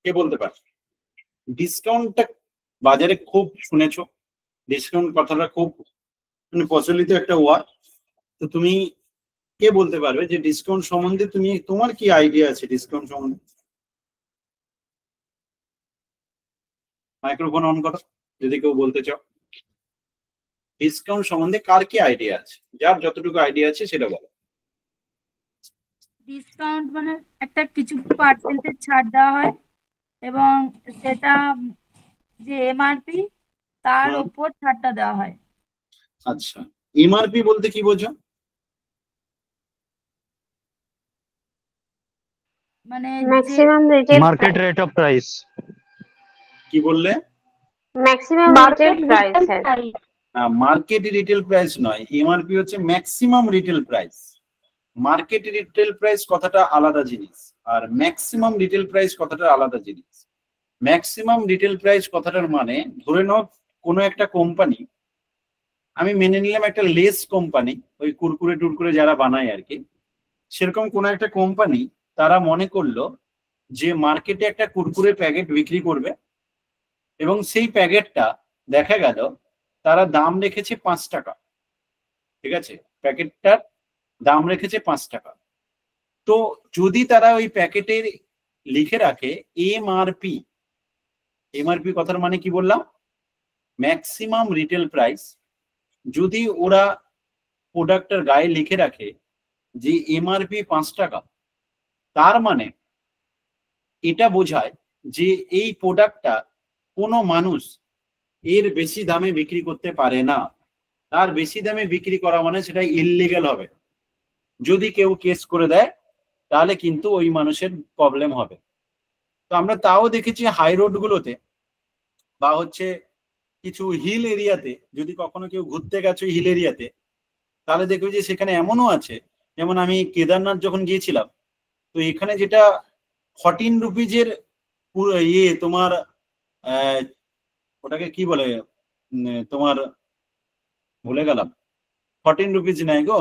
কে বলতে পারবে? ডিসকাউন্টটা বাজারে খুব শুনেছো, ডিসকাউন্ট কথাটা খুব মানে প্রচলিত একটা ওয়ার্ড। তো তুমি কে বলতে পারবে যে ডিসকাউন্ট সম্বন্ধে তুমি তোমার কি আইডিয়া আছে ডিসকাউন্ট সম্বন্ধে? মাইক্রোফোন অন করো যদি কেউ বলতে চাও। ডিসকাউন্ট সম্বন্ধে কার কি আইডিয়া আছে? যার যতটুকু আইডিয়া আছে সেটা বলো। ডিসকাউন্ট মানে একটা কিছু পার্সেন্টেজ ছাড় দেওয়া হয় এবং সেটা যে এমআরপি তার উপর ছাড়টা দেওয়া হয়। আচ্ছা, এমআরপি বলতে কি বোঝো? মানে maximum market rate of price. কি বললে? Maximum retail price. Market retail price নয়, এমআরপি হচ্ছে maximum retail price. Market retail price কথাটা আলাদা জিনিস, আর ম্যাক্সিমাম রিটেল প্রাইস কথাটা আলাদা জিনিস। ম্যাক্সিমাম রিটেল প্রাইস কথাটার মানে, ধরে নাও কোনো একটা কোম্পানি, আমি মেনে নিলাম একটা লেস কোম্পানি, ওই কুরকুরে টুরকুরে যারা বানায় আর কি, সেরকম কোনো একটা কোম্পানি তারা মনে করলো যে মার্কেটে একটা কুরকুরে প্যাকেট বিক্রি করবে, এবং সেই প্যাকেটটা দেখা গেল তারা দাম রেখেছে 5 টাকা। ঠিক আছে, প্যাকেটটার দাম রেখেছে 5 টাকা। তো যদি তারা ওই প্যাকেটের লিখে রাখে এমআরপি, এমআরপি কথার মানে কি বললাম? Maximum retail price. যদি ওরা প্রোডাক্টের গায়ে লিখে রাখে যে এমআরপি 5 টাকা, তার মানে এটা বোঝায় যে এই প্রোডাক্টটা কোনো মানুষ এর বেশি দামে বিক্রি করতে পারে না। তার বেশি দামে বিক্রি করা মানে সেটা ইললিগাল হবে। যদি কেউ কেস করে দেয় তাহলে কিন্তু ওই মানুষের প্রবলেম হবে। তো আমরা তাও দেখেছি হাই রোড গুলোতে বা হচ্ছে কিছু হিল এরিয়াতে, যদি কখনো কেউ ঘুরতে গেছে হিল এরিয়াতে, তাহলে দেখবে যে সেখানে এমনও আছে, যেমন আমি কেদারনাথ যখন গিয়েছিলাম, তো এখানে যেটা 14 রুপিজের ইয়ে তোমার ওটাকে কি বলে তোমার ভুলে গেলাম, 14 রুপিজ নাই গো,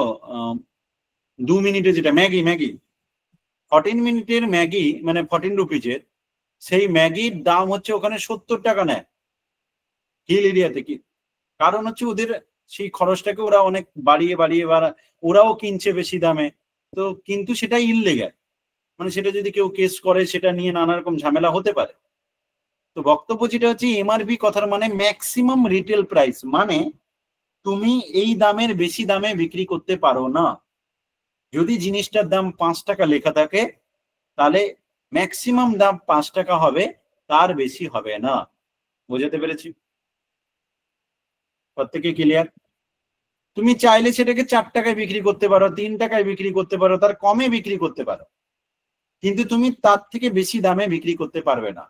2 মিনিটে যেটা ম্যাগি, 14 মিনিটের ম্যাগি মানে 14 রুপিজের, সেই ম্যাগির দাম হচ্ছে ওখানে 70 টাকা নেয় হিল এরিয়াতে। কি কারণ হচ্ছে ওদের সেই খরচটাকে ওরা অনেক বাড়িয়ে ওরাও কিনছে বেশি দামে। তো কিন্তু সেটা ইললিগ্যাল, মানে সেটা যদি কেউ কেস করে সেটা নিয়ে নানা রকম ঝামেলা হতে পারে। তো বক্তব্য যেটা হচ্ছে এমআরপি কথার মানে ম্যাক্সিমাম রিটেল প্রাইস, মানে তুমি এই দামের বেশি দামে বিক্রি করতে পারো না। যদি জিনিসটার দাম 5 টাকা লেখা থাকে তাহলে ম্যাক্সিমাম দাম 5 টাকা হবে, তার বেশি হবে না। বোঝাতে পেরেছি? প্রত্যেকে ক্লিয়ার? তুমি চাইলে সেটাকে 4 টাকায় বিক্রি করতে পারো, 3 টাকায় বিক্রি করতে পারো, তার কমে বিক্রি করতে পারো, কিন্তু তুমি তার থেকে বেশি দামে বিক্রি করতে পারবে না।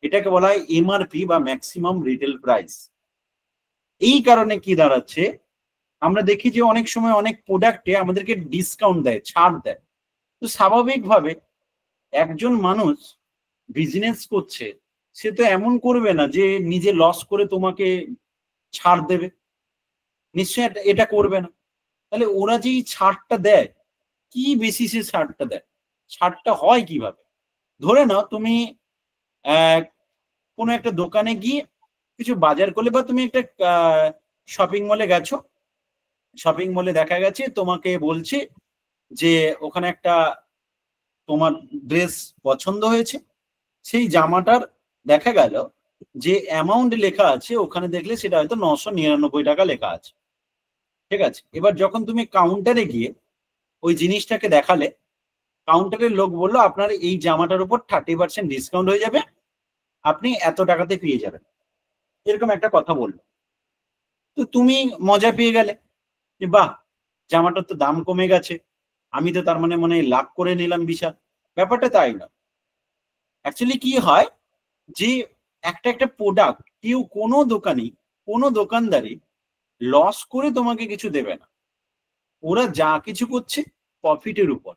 এটাকে বলা হয় এমআরপি বা ম্যাক্সিমাম রিটেল প্রাইস। এই কারণে কি দাঁড়াচ্ছে, আমরা দেখি যে অনেক সময় অনেক প্রোডাক্টে আমাদেরকে ডিসকাউন্ট দেয়, ছাড় দেয়। তো স্বাভাবিকভাবে একজন মানুষ বিজনেস করছে, সে তো এমন করবে না যে নিজে লস করে তোমাকে ছাড় দেবে, নিশ্চয়ই এটা করবে না। তাহলে ওরা যেই ছাড়টা দেয়, কি বেসিসে ছাড়টা দেয়, ছাড়টা হয় কিভাবে? ধরে নাও তুমি কোনো একটা দোকানে গিয়ে কিছু বাজার করলে, বা তুমি একটা শপিং মলে গেছো, শপিং মলে দেখা গেছে তোমাকে বলছে যে ওখানে একটা তোমার ড্রেস পছন্দ হয়েছে, সেই জামাটার দেখা গেল যে অ্যামাউন্ট লেখা আছে ওখানে, দেখলে সেটা হয়তো 999 টাকা লেখা আছে। ঠিক আছে, এবার যখন তুমি কাউন্টারে গিয়ে ওই জিনিসটাকে দেখালে, কাউন্টারের লোক বললো আপনার এই জামাটার উপর 30% ডিসকাউন্ট হয়ে যাবে, আপনি এত টাকাতে পেয়ে যাবেন, এরকম একটা কথা বললো। তো তুমি মজা পেয়ে গেলে যে বাহ, জামাটার তো দাম কমে গেছে, আমি তো তার মানে মনে লাভ করে নিলাম বিশাল। ব্যাপারটা তাই না। অ্যাকচুয়ালি কি হয় যে একটা প্রোডাক্ট কেউ কোনো দোকানি কোনো দোকানদারি লস করে তোমাকে কিছু দেবে না। ওরা যা কিছু করছে প্রফিটের উপর।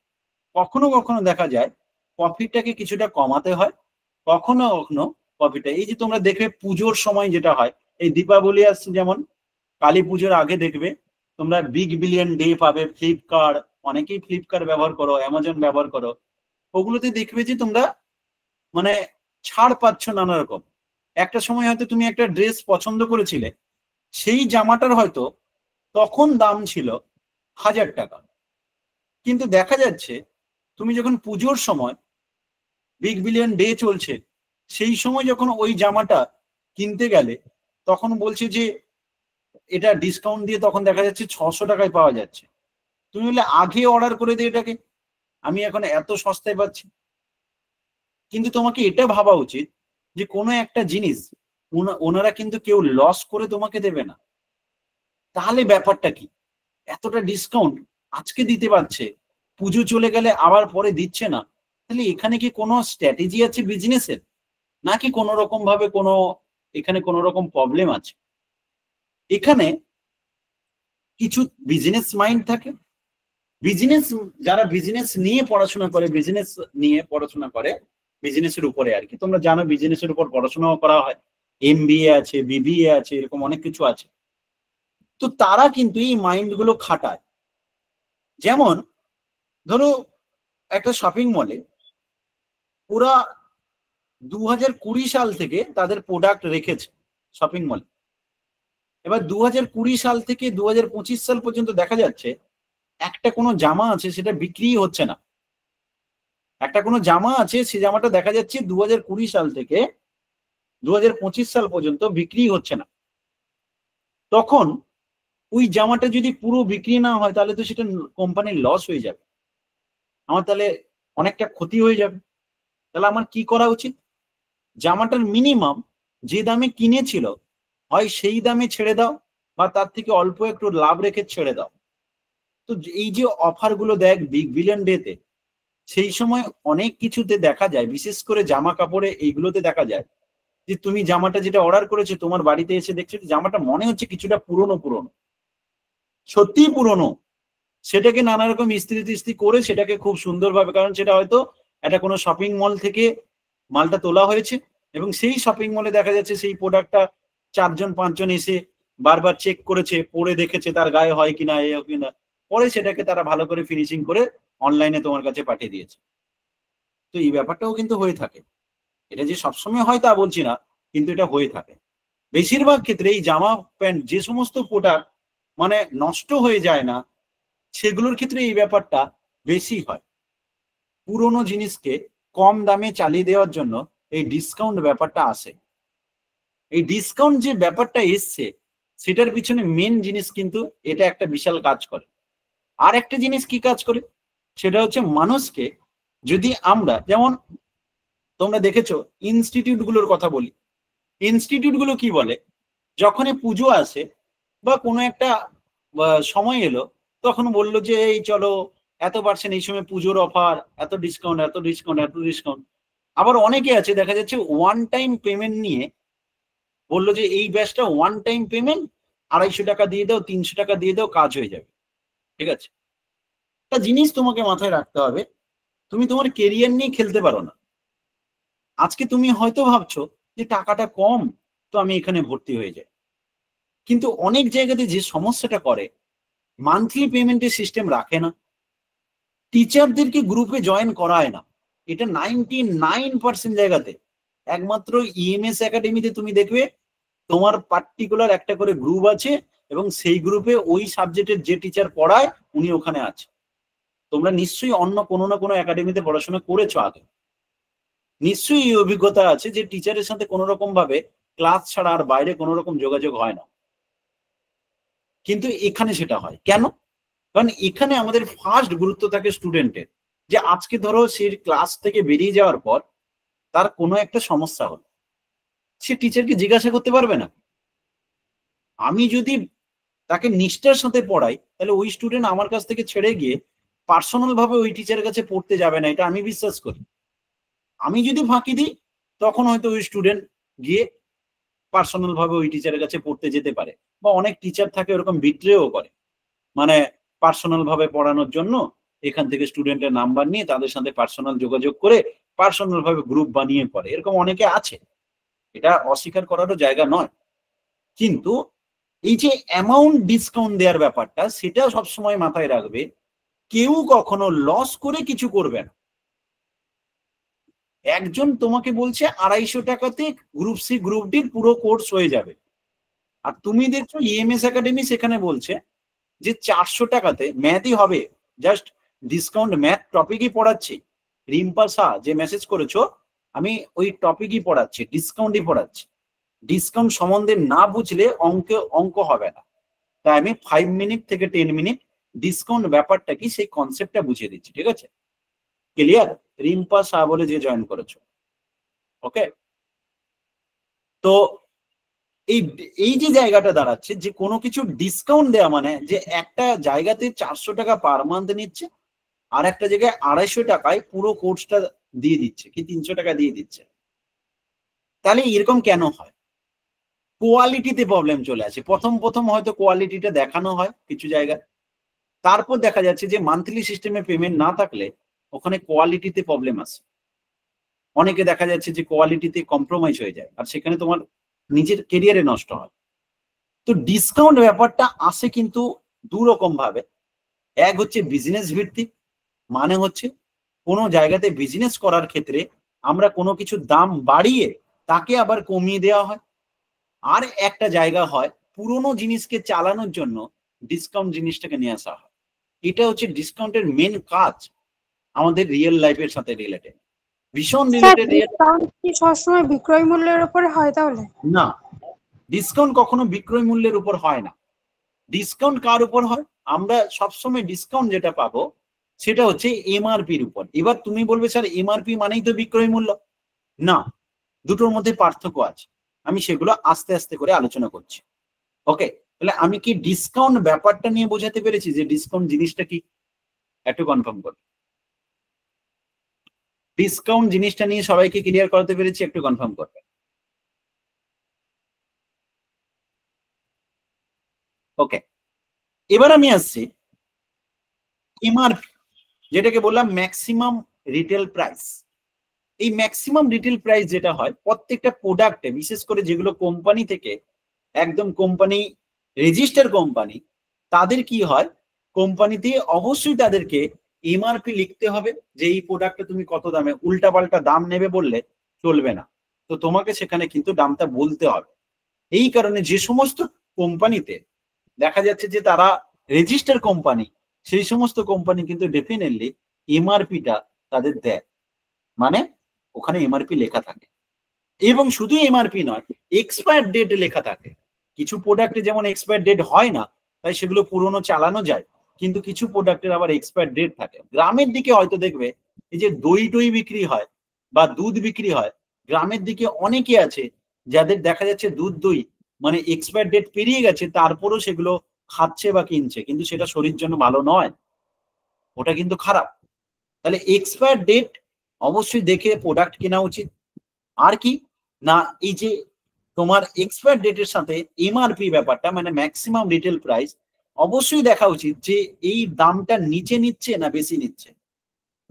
কখনো কখনো দেখা যায় প্রফিটটাকে কিছুটা কমাতে হয়, কখনো কখনো প্রফিটটা, এই যে তোমরা দেখবে পুজোর সময় যেটা হয়, এই দীপাবলি আসছে যেমন, কালী পুজোর আগে দেখবে তোমরা বিগ বিলিয়ন ডে পাবে। ফ্লিপকার্ট, অনেকেই ফ্লিপকার্ট ব্যবহার করো, অ্যামাজন ব্যবহার করো, ওগুলোতে দেখবে যে তোমরা মানে ছাড় পাচ্ছ নানা রকম। একটা সময় হয়তো তুমি একটা ড্রেস পছন্দ করেছিলে, সেই জামাটার হয়তো তখন দাম ছিল 1000 টাকা, কিন্তু দেখা যাচ্ছে তুমি যখন পুজোর সময় বিগ বিলিয়ন ডে চলছে, সেই সময় যখন ওই জামাটা কিনতে গেলে তখন বলছে যে এটা ডিসকাউন্ট দিয়ে তখন দেখা যাচ্ছে 600 টাকায় পাওয়া যাচ্ছে। তুমি বলে আগে অর্ডার করে দিই এটাকে, আমি এখন এত সস্তায় পাচ্ছি। কিন্তু তোমাকে এটা ভাবা উচিত যে কোনো একটা জিনিস ওনারা কিন্তু কেউ লস করে তোমাকে দেবে না। তাহলে ব্যাপারটা কি, এতটা ডিসকাউন্ট আজকে দিতে পারছে, পুজো চলে গেলে আবার পরে দিচ্ছে না, তাহলে এখানে কি কোনো স্ট্র্যাটেজি আছে বিজনেসের, নাকি কোনো রকম ভাবে এখানে কোনো রকম প্রবলেম আছে? এখানে কিছু বিজনেস মাইন্ড থাকে, যারা বিজনেস নিয়ে পড়াশোনা করে, বিজনেসের উপরে আর কি, তোমরা জানো বিজনেসের উপর পড়াশোনাও করা হয়, MBA আছে, BBA আছে, এরকম অনেক কিছু আছে। তো তারা কিন্তু এই মাইন্ড গুলো খাটায়। যেমন ধরো একটা শপিং মলে ওরা 2020 সাল থেকে তাদের প্রোডাক্ট রেখেছে শপিং মলে। এবার 2020 সাল থেকে 2025 সাল পর্যন্ত দেখা যাচ্ছে একটা কোনো জামা আছে সেটা বিক্রি হচ্ছে না। একটা কোনো জামা আছে, সেই জামাটা দেখা যাচ্ছে 2020 সাল থেকে 2025 সাল পর্যন্ত বিক্রি হচ্ছে না। তখন ওই জামাটা যদি পুরো বিক্রি না হয় তাহলে তো সেটা কোম্পানির লস হয়ে যাবে, আমার তাহলে অনেকটা ক্ষতি হয়ে যাবে। তাহলে আমার কি করা উচিত? জামাটার মিনিমাম যে দামে কিনেছিল হয় সেই দামে ছেড়ে দাও, বা তার থেকে অল্প একটু লাভ রেখে ছেড়ে দাও। তো এই যে অফার গুলো দেখ বিগ বিলিয়ন ডেতে, সেই সময় অনেক কিছুতে দেখা যায়, বিশেষ করে জামা কাপড়ে এইগুলোতে দেখা যায় যে তুমি জামাটা যেটা অর্ডার করেছো তোমার বাড়িতে এসে দেখছো জামাটা মনে হচ্ছে কিছুটা পুরনো, সত্যিই পুরনো। সেটাকে নানা রকম ইস্ত্রি করে সেটাকে খুব সুন্দরভাবে, কারণ সেটা হয়তো একটা কোনো শপিং মল থেকে মালটা তোলা হয়েছে, এবং সেই শপিং মলে দেখা যাচ্ছে সেই প্রোডাক্টটা 4-5 জন এসে বারবার চেক করেছে, পরে দেখেছে তার গায়ে হয় কিনা, কিনা, পরে সেটাকে তারা ভালো করে ফিনিশিং করে অনলাইনে তোমার কাছে পাঠিয়ে দিয়েছে। তো এই ব্যাপারটাও কিন্তু হয়ে থাকে। এটা যে সবসময় হয় তা বলছি না, কিন্তু এটা হয়ে থাকে বেশিরভাগ ক্ষেত্রে। এই জামা প্যান্ট যে সমস্ত প্রোডাক্ট মানে নষ্ট হয়ে যায় না, সেগুলোর ক্ষেত্রে এই ব্যাপারটা বেশি হয়। পুরোনো জিনিসকে কম দামে চালিয়ে দেওয়ার জন্য এই ডিসকাউন্ট ব্যাপারটা আসে। এই ডিসকাউন্ট যে ব্যাপারটা এসছে সেটার পিছনে মেন জিনিস কিন্তু এটা একটা বিশাল কাজ করে। আর একটা জিনিস কি কাজ করে, সেটা হচ্ছে মানুষকে, যদি আমরা যেমন তোমরা দেখেছো ইনস্টিটিউট গুলোর কথা বলি, ইনস্টিটিউট গুলো কি বলে, যখনই পুজো আসে বা কোনো একটা সময় এলো তখন বললো যে এই চলো এত% এই সময় পুজোর অফার, এত ডিসকাউন্ট, এত ডিসকাউন্ট, এত ডিসকাউন্ট। আবার অনেকে আছে দেখা যাচ্ছে ওয়ান টাইম পেমেন্ট নিয়ে বললো যে এই ব্যাচটা ওয়ান টাইম পেমেন্ট, 250 টাকা দিয়ে দাও, 300 টাকা দিয়ে দাও, কাজ হয়ে যাবে। ঠিক আছে, একটা জিনিস তোমাকে মাথায় রাখতে হবে, তুমি তোমার কেরিয়ার নিয়ে খেলতে পারো না। আজকে তুমি হয়তো ভাবছো যে টাকাটা কম তো আমি এখানে ভর্তি হয়ে যাই, কিন্তু অনেক জায়গাতে যে সমস্যাটা করে মান্থলি পেমেন্টের সিস্টেম রাখে না, টিচারদেরকে গ্রুপে জয়েন করায় না। এটা 99% জায়গাতে। একমাত্র EMS একাডেমিতে তুমি দেখবে তোমার পার্টিকুলার একটা করে গ্রুপ আছে, এবং সেই গ্রুপে ওই সাবজেক্টের যে টিচার পড়ায় উনি ওখানে আছে। তোমরা নিশ্চয়ই অন্য কোনো না কোনো একাডেমিতে পড়াশোনা করেছো আগে, নিশ্চয়ই এই অভিজ্ঞতা আছে যে টিচারের সাথে কোনো রকম ভাবে ক্লাস ছাড়া আর বাইরে কোনো রকম যোগাযোগ হয় না। কিন্তু এখানে সেটা হয় কেন? কারণ এখানে আমাদের ফার্স্ট গুরুত্ব থাকে স্টুডেন্টের, যে আজকে ধরো সে ক্লাস থেকে বেরিয়ে যাওয়ার পর তার কোনো একটা সমস্যা হলো, সে টিচারকে জিজ্ঞাসা করতে পারবে না। আমি যদি তাকে নিষ্ঠার সাথে পড়াই তাহলে ওই স্টুডেন্ট আমার কাছ থেকে ছেড়ে গিয়ে পার্সোনাল ভাবে ওই টিচারের কাছে পড়তে যাবে না, এটা আমি বিশ্বাস করি। আমি যদি ফাঁকি দিই তখন হয়তো ওই স্টুডেন্ট গিয়ে পার্সোনাল ভাবে ওই টিচারের কাছে পড়তে যেতে পারে, বা অনেক টিচার থাকে ওরকম বিট্রেও করে, মানে পার্সোনাল ভাবে পড়ানোর জন্য এখান থেকে স্টুডেন্টের নাম্বার নিয়ে তাদের সাথে পার্সোনাল যোগাযোগ করে পার্সোনাল ভাবে গ্রুপ বানিয়ে পড়ে, এরকম অনেকে আছে, এটা অস্বীকার করারও জায়গা নয়। কিন্তু এই যে অ্যামাউন্ট ডিসকাউন্ট দেওয়ার ব্যাপারটা, সেটা সবসময় মাথায় রাখবে, কেউ কখনো লস করে কিছু করবে না। একজন তোমাকে বলছে 250 টাকাতে গ্রুপ সি গ্রুপ ডির পুরো কোর্স হয়ে যাবে, আর তুমি দেখছো ইএমএস একাডেমি সেখানে বলছে যে 400 টাকাতে ম্যাথই হবে, জাস্ট ডিসকাউন্ট ম্যাথ টপিকই পড়াচ্ছি। রিম্পা শাহ যে মেসেজ করেছো, আমি ওই টপিকই পড়াচ্ছি, ডিসকাউন্টই পড়াচ্ছি। ডিসকাউন্ট সম্বন্ধে না বুঝলে অঙ্ক হবে না, তাই আমি 5 মিনিট থেকে 10 মিনিট ডিসকাউন্ট ব্যাপারটা কি সেই কনসেপ্টটা বুঝিয়ে দিচ্ছি। ঠিক আছে, ক্লিয়ার? রিম্পা শাহ বলে যে জয়েন করেছো, ওকে। তো এই যে জায়গাটা দাঁড়াচ্ছে যে কোনো কিছু ডিসকাউন্ট দেওয়া মানে যে একটা জায়গাতে 400 টাকা পার মান্থ নিচ্ছে, আর একটা জায়গায় 250 টাকায় পুরো কোর্সটা দিয়ে দিচ্ছে, কি 300 টাকা দিয়ে দিচ্ছে। তাহলে এরকম কেন হয়? কোয়ালিটিতে প্রবলেম চলে আসে। প্রথম হয়তো কোয়ালিটিটা দেখানো হয় কিছু জায়গায়, তারপর দেখা যাচ্ছে যে মান্থলি সিস্টেমে পেমেন্ট না থাকলে ওখানে কোয়ালিটিতে প্রবলেম আসে। অনেকে দেখা যাচ্ছে যে কোয়ালিটিতে কম্প্রোমাইজ হয়ে যায়, আর সেখানে তোমার নিজের কেরিয়ারে নষ্ট হয়। তো ডিসকাউন্ট ব্যাপারটা আসে কিন্তু দু রকম ভাবে। এক হচ্ছে বিজনেস ভিত্তিক, মানে হচ্ছে কোনো জায়গাতে বিজনেস করার ক্ষেত্রে আমরা কোনো কিছু দাম বাড়িয়ে তাকে আবার কমিয়ে দেওয়া হয়। আর একটা জায়গা হয় পুরোনো জিনিসকে চালানোর জন্য ডিসকাউন্ট জিনিসটাকে নিয়ে আসা হয়। এটা হচ্ছে ডিসকাউন্টের মেন কাজ আমাদের রিয়েল লাইফের সাথে রিলেটেড, ভীষণ রিলেটেড। ডিসকাউন্ট কি সবসময় বিক্রয় মূল্যের উপরে হয় তাহলে? না, ডিসকাউন্ট কখনো বিক্রয় মূল্যের উপর হয় না। ডিসকাউন্ট কার উপর হয়? আমরা সবসময় ডিসকাউন্ট যেটা পাবো সেটা হচ্ছে এমআরপির উপর। এবার তুমি বলবে স্যার এমআরপি মানেই তো বিক্রয় মূল্য। না, দুটোর মধ্যে পার্থক্য আছে, আমি সেগুলো আস্তে আস্তে করে আলোচনা করছি। ওকে, তাহলে আমি কি ডিসকাউন্ট ব্যাপারটা নিয়ে বোঝাতে পেরেছি যে ডিসকাউন্ট জিনিসটা কি? একটু কনফার্ম করো। ডিসকাউন্ট জিনিসটা নিয়ে সবাইকে ক্লিয়ার করতে পেরেছি? একটু কনফার্ম করবে। ওকে, এবার আমি আসছি এমআরপি, যেটাকে বললাম ম্যাক্সিমাম রিটেল প্রাইস। এই ম্যাক্সিমাম রিটেল প্রাইস যেটা হয় প্রত্যেকটা প্রোডাক্টে, বিশেষ করে যেগুলো কোম্পানি থেকে একদম কোম্পানি রেজিস্টার কোম্পানি, তাদের কি হয়, কোম্পানিতে অবশ্যই তাদেরকে এমআরপি লিখতে হবে যে এই প্রোডাক্টটা তুমি কত দামে, উল্টাপাল্টা দাম নেবে বললে চলবে না। তো তোমাকে সেখানে কিন্তু দামটা বলতে হবে। এই কারণে যে সমস্ত কোম্পানিতে দেখা যাচ্ছে যে তারা রেজিস্টার কোম্পানি, সেই সমস্ত কোম্পানি কিন্তু ডেফিনেটলি এমআরপিটা তাদের দেয়, মানে ওখানে এমআরপি লেখা থাকে। এবং শুধু এমআরপি নয়, এক্সপায়ার ডেট লেখা থাকে। কিছু প্রোডাক্টে যেমন এক্সপায়ার ডেট হয় না, তাই সেগুলো পুরনো চালানো যায়, কিন্তু কিছু প্রোডাক্টের আবার এক্সপায়ার ডেট থাকে। গ্রামের দিকে হয়তো দেখবে এই যে দই টই বিক্রি হয় বা দুধ বিক্রি হয়, গ্রামের দিকে অনেকে আছে যাদের দেখা যাচ্ছে দুধ দই মানে এক্সপায়ার ডেট পেরিয়ে গেছে, তারপরেও সেগুলো খাচ্ছে বা কিনছে, কিন্তু সেটা শরীরের জন্য ভালো নয়, ওটা কিন্তু খারাপ। তাহলে এক্সপায়ার ডেট অবশ্যই দেখে প্রোডাক্ট কেনা উচিত। আর কি না, এই যে তোমার এক্সপায়ার ডেটের সাথে এমআরপি ব্যাপারটা মানে ম্যাক্সিমাম রিটেল প্রাইস অবশ্যই দেখা উচিত যে এই দামটা নিচে নিচ্ছে না বেশি নিচ্ছে।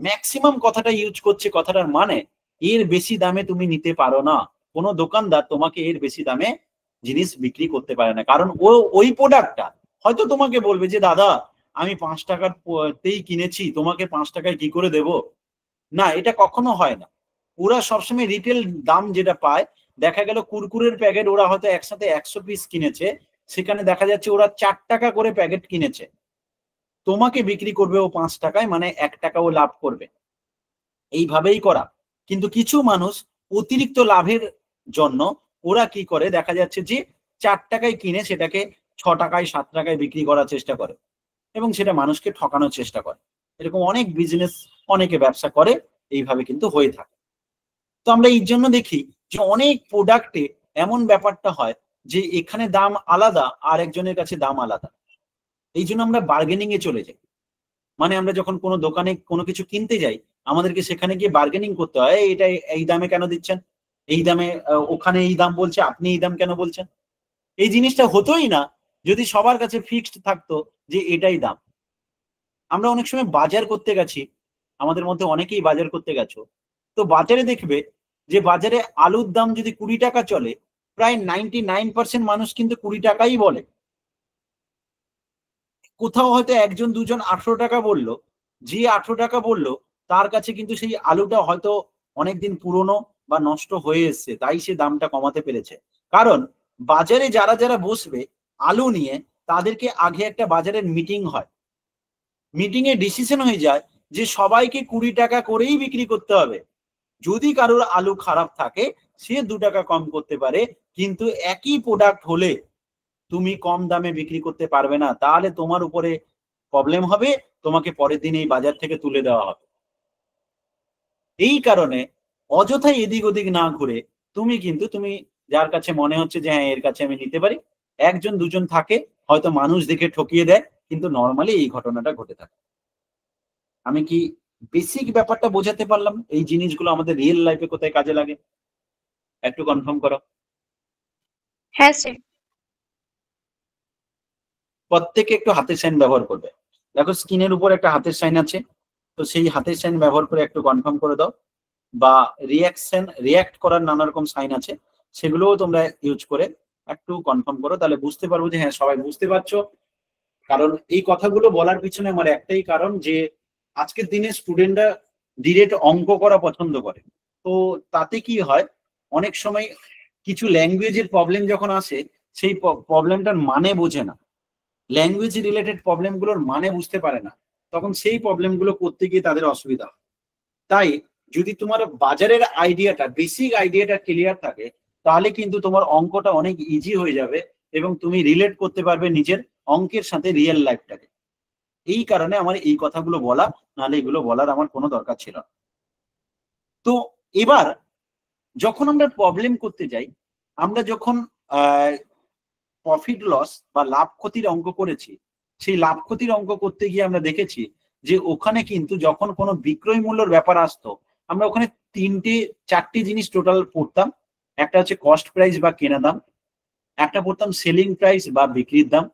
ম্যাক্সিমাম কথাটা ইউজ করছে, কথাটার মানে এর বেশি দামে তুমি নিতে পারো না। কোনো দোকানদার তোমাকে এর বেশি দামে জিনিস বিক্রি করতে পারে না, কারণ ও ওই প্রোডাক্টটা হয়তো তোমাকে বলবে যে দাদা আমি 5 টাকাতেই কিনেছি, তোমাকে 5 টাকায় কি করে দেব? না, এটা কখনো হয় না। ওরা সবসময় রিটেল দাম যেটা পায়, দেখা গেল কুরকুরের প্যাকেট ওরা হয়তো একসাথে 100 পিস কিনেছে, সেখানে দেখা যাচ্ছে ওরা 4 টাকা করে প্যাকেট কিনেছে, তোমাকে বিক্রি করবে ও 5 টাকায়, মানে 1 টাকা ও লাভ করবে। এইভাবেই করা। কিন্তু কিছু মানুষ অতিরিক্ত লাভের জন্য ওরা কি করে, দেখা যাচ্ছে যে 4 টাকায় কিনে সেটাকে 6 টাকায় 7 টাকায় বিক্রি করার চেষ্টা করে এবং সেটা মানুষকে ঠকানোর চেষ্টা করে। এরকম অনেক বিজনেস, অনেকে ব্যবসা করে, এইভাবে কিন্তু হয়ে থাকে। তো আমরা এই জন্য দেখি যে অনেক প্রোডাক্টে এমন ব্যাপারটা হয় যে এখানে দাম আলাদা আর একজনের কাছে দাম আলাদা। এই জন্য আমরা বার্গেনিং এ চলে যাই। মানে আমরা যখন কোনো দোকানে কোনো কিছু কিনতে যাই, আমাদেরকে সেখানে গিয়ে বার্গেনিং করতে হয়, এটা এই দামে কেন দিচ্ছেন, এই দামে ওখানে এই দাম বলছে, আপনি এই দাম কেন বলছেন? এই জিনিসটা হতোই না যদি সবার কাছে ফিক্সড থাকতো যে এটাই দাম। আমরা অনেক সময় বাজার করতে গেছি, আমাদের মধ্যে অনেকেই বাজার করতে গেছো, তো বাজারে দেখবে যে বাজারে আলুর দাম যদি 20 টাকা চলে, প্রায় 99% মানুষ কিন্তু 20 টাকাই বলে। কোথাও হয়তো একজন দুজন 18 টাকা বললো, যে 18 টাকা বললো তার কাছে কিন্তু সেই আলুটা হয়তো অনেকদিন পুরনো বা নষ্ট হয়ে এসছে, তাই সে দামটা কমাতে পেরেছে। কারণ বাজারে যারা যারা বসবে আলু নিয়ে, তাদেরকে আগে একটা বাজারের মিটিং হয়, মিটিং এ ডিসিশন হয়ে যায় যে সবাইকে 20 টাকা করেই বিক্রি করতে হবে। যদি কারোর আলু খারাপ থাকে সে 2 টাকা কম করতে পারে, কিন্তু একই প্রোডাক্ট হলে তুমি কম দামে বিক্রি করতে পারবে না, তাহলে তোমার উপরে প্রবলেম হবে, তোমাকে পরের দিন এই বাজার থেকে তুলে দেওয়া হবে। এই কারণে অযথাই এদিক ওদিক না ঘুরে তুমি যার কাছে মনে হচ্ছে যে হ্যাঁ এর কাছে আমি নিতে পারি, একজন দুজন থাকে হয়তো মানুষ দেখে ঠকিয়ে দেয়, কিন্তু নর্মালি এই ঘটনাটা ঘটে থাকে। আমি কি বেসিক ব্যাপারটা বোঝাতে পারলাম? এই জিনিসগুলো আমাদের রিয়েল লাইফে কোথায় কাজে লাগে একটু কনফার্ম করো। হ্যাঁ স্যার। প্রত্যেকে একটু হাতের সাইন ব্যবহার করবে। দেখো স্ক্রিনের উপর একটা হাতের সাইন আছে, তো সেই হাতের সাইন ব্যবহার করে একটু কনফার্ম করে দাও, বা রিয়াক্ট করার নানা রকম সাইন আছে, সেগুলোও তোমরা ইউজ করে একটু কনফার্ম করো, তাহলে বুঝতে পারবো যে হ্যাঁ সবাই বুঝতে পারছো। কারণ এই কথাগুলো বলার পিছনে আমার একটাই কারণ, যে আজকের দিনে স্টুডেন্টরা ডিরেক্ট অঙ্ক করা পছন্দ করে। তো তাতে কি হয়, অনেক সময় কিছু ল্যাঙ্গুয়েজের প্রবলেম যখন আসে, সেই প্রবলেমটার মানে বোঝে না, ল্যাঙ্গুয়েজ রিলেটেড প্রবলেমগুলোর মানে বুঝতে পারে না, তখন সেই প্রবলেমগুলো করতে গিয়ে তাদের অসুবিধা হয়। তাই যদি তোমার বাজারের আইডিয়াটা, বেসিক আইডিয়াটা ক্লিয়ার থাকে, তাহলে কিন্তু তোমার অঙ্কটা অনেক ইজি হয়ে যাবে এবং তুমি রিলেট করতে পারবে নিজের অঙ্কের সাথে রিয়েল লাইফটাকে। এই কারণে আমার এই কথাগুলো বলা, নাহলে এগুলো বলার আমার কোনো দরকার ছিল না। তো এবার যখন আমরা প্রবলেম করতে যাই, আমরা যখন প্রফিট লস বা লাভ ক্ষতির অঙ্ক করেছি, সেই লাভ ক্ষতির অঙ্ক করতে গিয়ে আমরা দেখেছি যে ওখানে কিন্তু যখন কোনো বিক্রয় মূল্যের ব্যাপার আসতো, আমরা ওখানে 4টে জিনিস টোটাল পড়তাম। একটা হচ্ছে কস্ট প্রাইস বা কেনা দাম, একটা পড়তাম সেলিং প্রাইস বা বিক্রির দাম,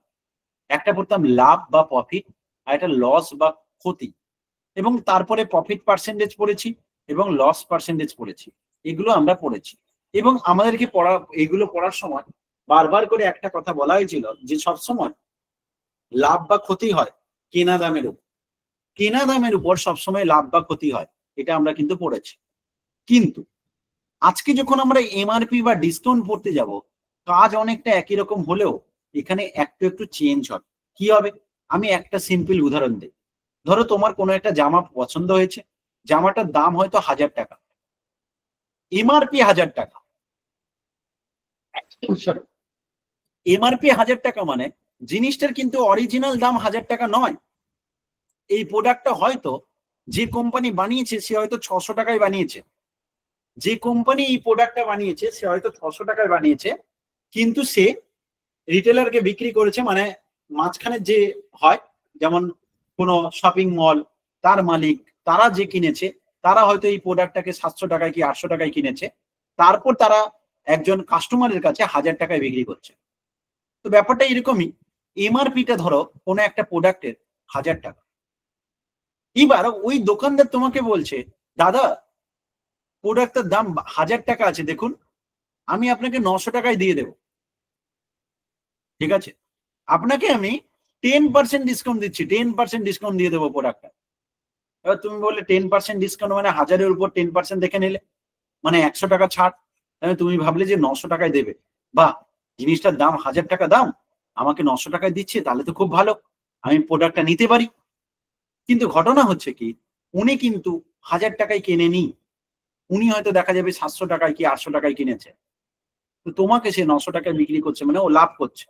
একটা পড়তাম লাভ বা প্রফিট, আর একটা লস বা ক্ষতি, এবং তারপরে প্রফিট পার্সেন্টেজ পড়েছি এবং লস পার্সেন্টেজ পড়েছি। এগুলো আমরা পড়েছি এবং আমাদেরকে এগুলো পড়ার সময় বারবার করে একটা কথা বলা হয়েছিল যে সবসময় লাভ বা ক্ষতি হয় কেনা দামের উপর, কেনা দামের উপর সবসময় লাভ বা ক্ষতি হয়, এটা আমরা কিন্তু পড়েছি। কিন্তু আজকে যখন আমরা এমআরপি বা ডিসকাউন্ট পড়তে যাব, কাজ অনেকটা একই রকম হলেও এখানে একটু একটু চেঞ্জ হবে। কি হবে? আমি একটা সিম্পল উদাহরণ দিই। ধরো তোমার কোনো একটা জামা পছন্দ হয়েছে, জামাটার দাম হয়তো 1000 টাকা, এমআরপি 1000 টাকা, এমআরপি 1000 টাকা, মানে জিনিসটার কিন্তু অরিজিনাল দাম 1000 টাকা নয়। এই প্রোডাক্টটা হয়তো যে কোম্পানি বানিয়েছে সে হয়তো 600 টাকায় বানিয়েছে, যে কোম্পানি এই প্রোডাক্টটা বানিয়েছে সে হয়তো 600 টাকায় বানিয়েছে, কিন্তু সে রিটেলারকে বিক্রি করেছে, মানে মাঝখানে যে হয়, যেমন কোনো শপিং মল, তার মালিক, তারা যে কিনেছে, তারা হয়তো এই প্রোডাক্টটাকে 700 টাকায় কি 800 টাকায় কিনেছে, তারপর তারা একজন কাস্টমারের কাছে 1000 টাকায় বিক্রি করছে। তো ব্যাপারটা এরকমই, এমআরপিটা ধরো কোনো একটা প্রোডাক্টের 1000 টাকা। এবার ওই দোকানদার তোমাকে বলছে, দাদা প্রোডাক্টের দাম 1000 টাকা আছে, দেখুন আমি আপনাকে 900 টাকায় দিয়ে দেব, ঠিক আছে, আপনাকে আমি 10% ডিসকাউন্ট দিচ্ছি, 10% ডিসকাউন্ট দিয়ে দেবো প্রোডাক্টটা। এবার তুমি বললে 10% ডিসকাউন্ট মানে 1000-এর উপর 10% দেখে নিলে, মানে 100 টাকা ছাড়। তুমি ভাবলে যে 900 টাকায় দেবে, বা জিনিসটার দাম 1000 টাকা দাম, আমাকে 900 টাকায় দিচ্ছে, তাহলে তো খুব ভালো, আমি প্রোডাক্টটা নিতে পারি। কিন্তু ঘটনা হচ্ছে কি, উনি কিন্তু 1000 টাকায় কেনেনি, উনি হয়তো দেখা যাবে 700 টাকায় কি 800 টাকায় কিনেছে। তো তোমাকে সে 900 টাকায় বিক্রি করছে, মানে ও লাভ করছে।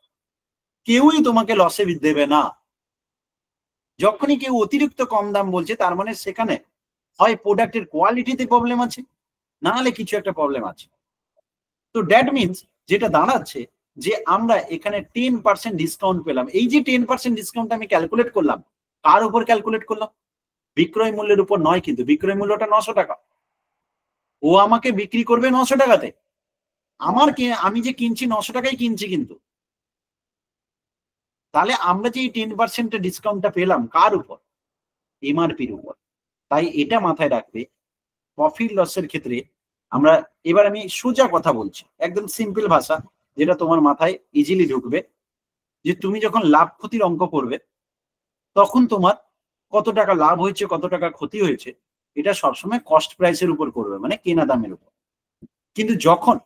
কেউই তোমাকে লসে দেবে না। যখনই কেউ অতিরিক্ত কম দাম বলছে, তার মানে সেখানে হয় প্রোডাক্টের কোয়ালিটিতে প্রবলেম আছে, না হলে কিছু একটা প্রবলেম আছে। তো দ্যাট মিনস যেটা দাঁড়াচ্ছে যে আমরা এখানে 10% ডিসকাউন্ট পেলাম। এই যে 10% ডিসকাউন্ট আমি ক্যালকুলেট করলাম, কার উপর ক্যালকুলেট করলাম? বিক্রয় মূল্যের উপর নয়, কিন্তু বিক্রয় মূল্যটা 900 টাকা, ও আমাকে বিক্রি করবে 900 টাকাতে, আমি যে কিনছি 900 টাকায় কিনছি কিন্তু। তাহলে আমরা যে 10% ডিসকাউন্টটা পেলাম কার উপর? এমআরপির উপর। তাই এটা মাথায় রাখবে প্রফিট লসের ক্ষেত্রে। আমরা এবার আমি সোজা কথা বলছি, একদম সিম্পল ভাষা, যেটা তোমার মাথায় ইজিলি ঢুকবে, যে তুমি যখন লাভ ক্ষতির অঙ্ক করবে, তখন তোমার কত টাকা লাভ হয়েছে, কত টাকা ক্ষতি হয়েছে, এটা সবসময় কস্ট প্রাইসের উপর করবে, মানে কেনা দামের উপর। কিন্তু যখন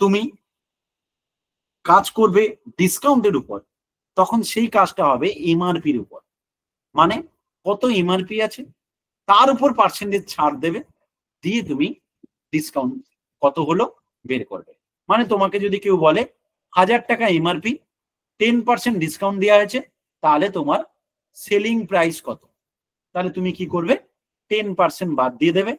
তুমি কাজ করবে ডিসকাউন্টের উপর, তখন সেই কাজটা হবে এমআরপির উপর, মানে কত এমআরপি আছে তার উপর পার্সেন্টেজ ছাড় দেবে, দিয়ে তুমি ডিসকাউন্ট কত হলো বের করবে। মানে তোমাকে যদি কেউ বলে 1000 টাকা এমআরপি, 10% ডিসকাউন্ট দেওয়া হয়েছে, তাহলে তোমার সেলিং প্রাইস কত, তাহলে তুমি কি করবে 10% বাদ দিয়ে দেবে।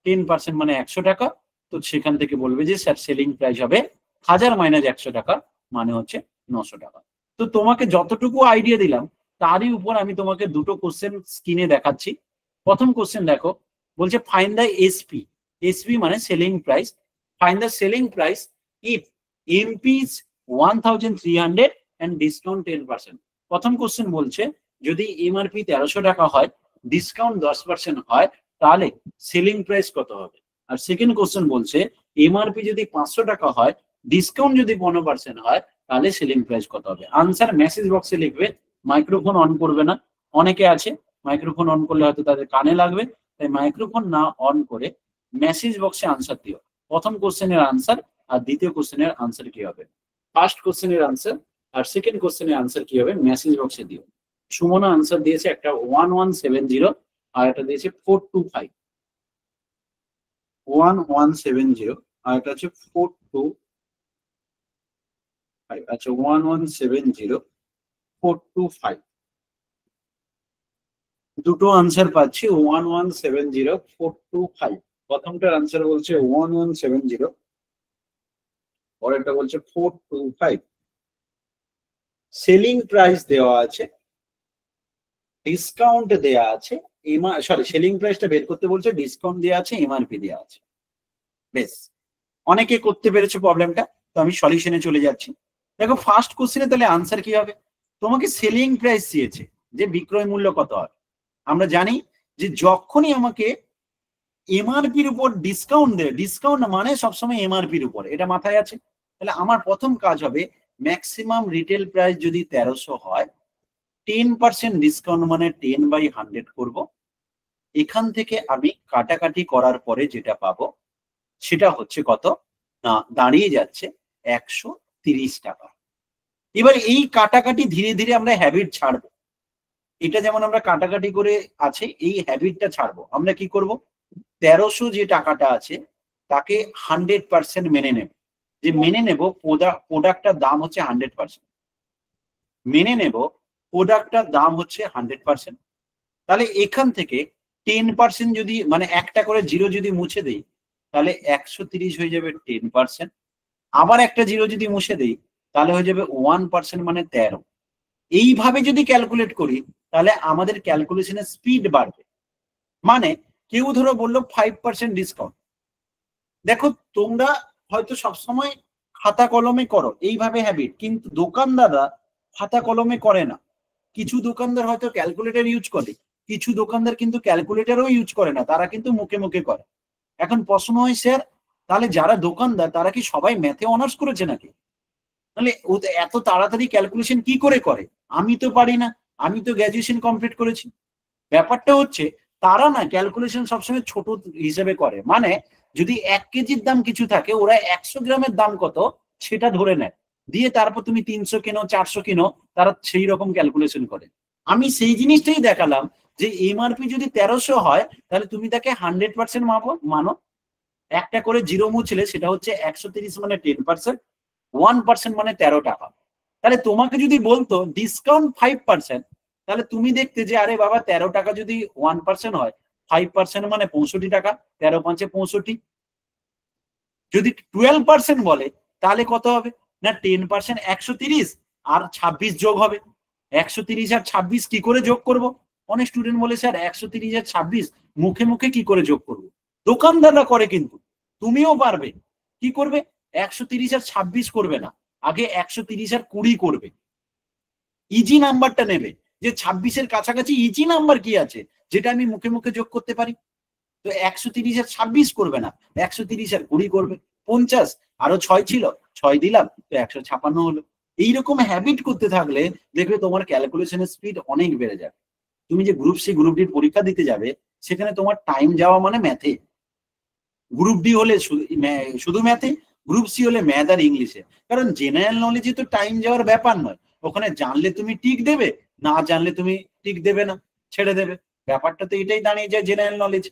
10% মানে 100 টাকা, তো সেখান থেকে বলবে যে স্যার সেলিং প্রাইস হবে 1000 মাইনাস 100 টাকা, মানে হচ্ছে 900 টাকা। তো তোমাকে যতটুকু আইডিয়া দিলাম তারই উপর আমি তোমাকে দুটো কোশ্চেন স্ক্রিনে দেখাচ্ছি। প্রথম কোশ্চেন দেখো, বলছে ফাইন্ড দ্য এসপি। এসপি মানে selling price. Find the selling price if MP is 1300 and discount 10%। প্রথম কোশ্চেন বলছে যদি এমআরপি 1300 টাকা হয়, ডিসকাউন্ট 10% হয়, তাহলে সেলিং প্রাইস কত হবে। আর সেকেন্ড কোশ্চেন বলছে এমআরপি যদি 500 টাকা হয়, ডিসকাউন্ট যদি 15% হয়, তাহলে সেলিং প্রাইস কত হবে। আনসার মেসেজ বক্সে লিখবে, মাইক্রোফোন অন করবে না। অনেকে আছে মাইক্রোফোন অন করলে হয়তো তাদের কানে লাগবে, তাই মাইক্রোফোন না অন করে মেসেজ বক্সে আনসার দিও। প্রথম কোশ্চেনের আনসার আর দ্বিতীয় কোশ্চেনের আনসার কি হবে, ফার্স্ট কোশ্চেনের আনসার আর সেকেন্ড কোশ্চেনের আনসার কি হবে মেসেজ বক্সে দিও। সুমনা আনসার দিয়েছে একটা 1170 আর একটা দিয়েছে 425। 1170 আর একটা হচ্ছে 425। আচ্ছা 1170 425, দুটো আনসার পাচ্ছি 1170 425। প্রথমটার আনসার বলছে 1170, পরেরটা বলছে 425। সেলিং প্রাইস দেওয়া আছে, ডিসকাউন্ট দেওয়া আছে, সেলিং প্রাইসটা বের করতে বলছে, ডিসকাউন্ট দেওয়া আছে, এমআরপি দেওয়া আছে। বেশ, অনেকে করতে পেরেছে প্রবলেমটা, তো আমি সলিউশনে চলে যাচ্ছি। দেখো ফার্স্ট কোশ্চেনে তাহলে আনসার কি হবে, তোমাকে সেলিং প্রাইস দিয়েছে যে বিক্রয় মূল্য কত হবে। আমরা জানি যে যখনই আমাকে এমআরপির উপর ডিসকাউন্ট দেয়, ডিসকাউন্ট মানে সবসময় এমআরপির উপর, এটা মাথায় আছে। তাহলে আমার প্রথম কাজ হবে ম্যাক্সিমাম রিটেল প্রাইস যদি 1300 হয়, 10% ডিসকাউন্ট মানে 10/100 করব। এখান থেকে আমি কাটাকাটি করার পরে যেটা পাবো সেটা হচ্ছে কত না, দাঁড়িয়ে যাচ্ছে 130 টাকা। এবার এই কাটাকাটি ধীরে ধীরে আমরা হ্যাবিট ছাড়বো। এটা যেমন আমরা কাটাকাটি করে আছে, এই হ্যাবিটটা ছাড়বো। আমরা কি করব, 1300 যে টাকাটা আছে তাকে 100% মেনে নেব, যে মেনে নেব প্রোডাক্টটার দাম হচ্ছে 100%, মেনে নেব প্রোডাক্টটার দাম হচ্ছে 100%। তাহলে এখান থেকে 10% যদি মানে একটা করে জিরো যদি মুছে দেই, তাহলে 130 হয়ে যাবে 10%। আবার একটা জিরো যদি মুছে দেই, তাহলে হয়ে যাবে 1% মানে 13। এইভাবে যদি ক্যালকুলেট করি, তাহলে আমাদের ক্যালকুলেশনের স্পিড বাড়বে। মানে কেউ ধরো বললো 5% ডিসকাউন্ট, দেখো তোমরা হয়তো সবসময় খাতা কলমে করো এইভাবে হ্যাবিট, কিন্তু দোকানদাররা খাতা কলমে করে না। কিছু দোকানদার হয়তো ক্যালকুলেটর ইউজ করে, কিছু দোকানদার কিন্তু ক্যালকুলেটরও ইউজ করে না, তারা কিন্তু মুখে মুখে করে। এখন প্রশ্ন হয় স্যার, তাহলে যারা দোকানদার তারা কি সবাই ম্যাথে অনার্স করেছে নাকি? তাহলে ও এত তাড়াতাড়ি ক্যালকুলেশন কি করে করে? আমি তো পারি না, আমি তো গ্র্যাজুয়েশন কমপ্লিট করেছি। ব্যাপারটা হচ্ছে তারা না ক্যালকুলেশন সবসময় ছোট হিসেবে করে, মানে যদি 1 কেজির দাম কিছু থাকে, ওরা 100 গ্রামের দাম কত সেটা ধরে নেয়, দিয়ে তারপর তুমি 300 কিনো 400 কিনো, তারা সেই রকম ক্যালকুলেশন করে। আমি সেই জিনিসটাই দেখালাম যে এমআরপি যদি 1300 হয়, তাহলে তুমি তাকে 100% মানো। একটা করে জিরো মুছলে সেটা হচ্ছে 130 মানে 10%, 1% মানে 13 টাকা। তাহলে তোমাকে যদি বলতো ডিসকাউন্ট 5%, তাহলে তুমি দেখতে যে আরে বাবা 13 টাকা যদি 1% হয়, 5% মানে 65 টাকা, 13 5 65। যদি 12% বলে তাহলে কত হবে না, 10% 130 আর 26 যোগ হবে। 130 আর 26 কি করে যোগ করব? অনেক স্টুডেন্ট বলে স্যার 130 আর 26 মুখে মুখে কি করে যোগ করব? দোকানদাররা করে, কিন্তু তুমিও পারবে। কি করবে? 130 আর 26 করবে না, আগে 130 আর 20 করবে। ইজি নাম্বারটা নেবে, যে 26-এর কাছাকাছি ইজি নাম্বার কি আছে যেটা আমি মুখে মুখে যোগ করতে পারি। তো 130 আর 26 করবে না, 130 আর 20 করবে। 50 আরো 6 ছিল, 6 দিলাম, তো 156 হলো। এইরকম হ্যাবিট করতে থাকলে দেখবে তোমার ক্যালকুলেশনের স্পিড অনেক বেড়ে যাবে। তুমি যে গ্রুপ সি গ্রুপ ডির পরীক্ষা দিতে যাবে, সেখানে তোমার টাইম যাওয়া মানে ম্যাথে, গ্রুপ ডি হলে শুধু ম্যাথে, গ্রুপ সি হলে ম্যাথ আর ইংলিশে। কারণ জেনারেল নলেজে তো টাইম যাওয়ার ব্যাপার নয়, ওখানে জানলে তুমি টিক দেবে, না জানলে তুমি টিক দেবে না, ছেড়ে দেবে। ব্যাপারটা তো এটাই দাঁড়িয়ে যায় জেনারেল নলেজ।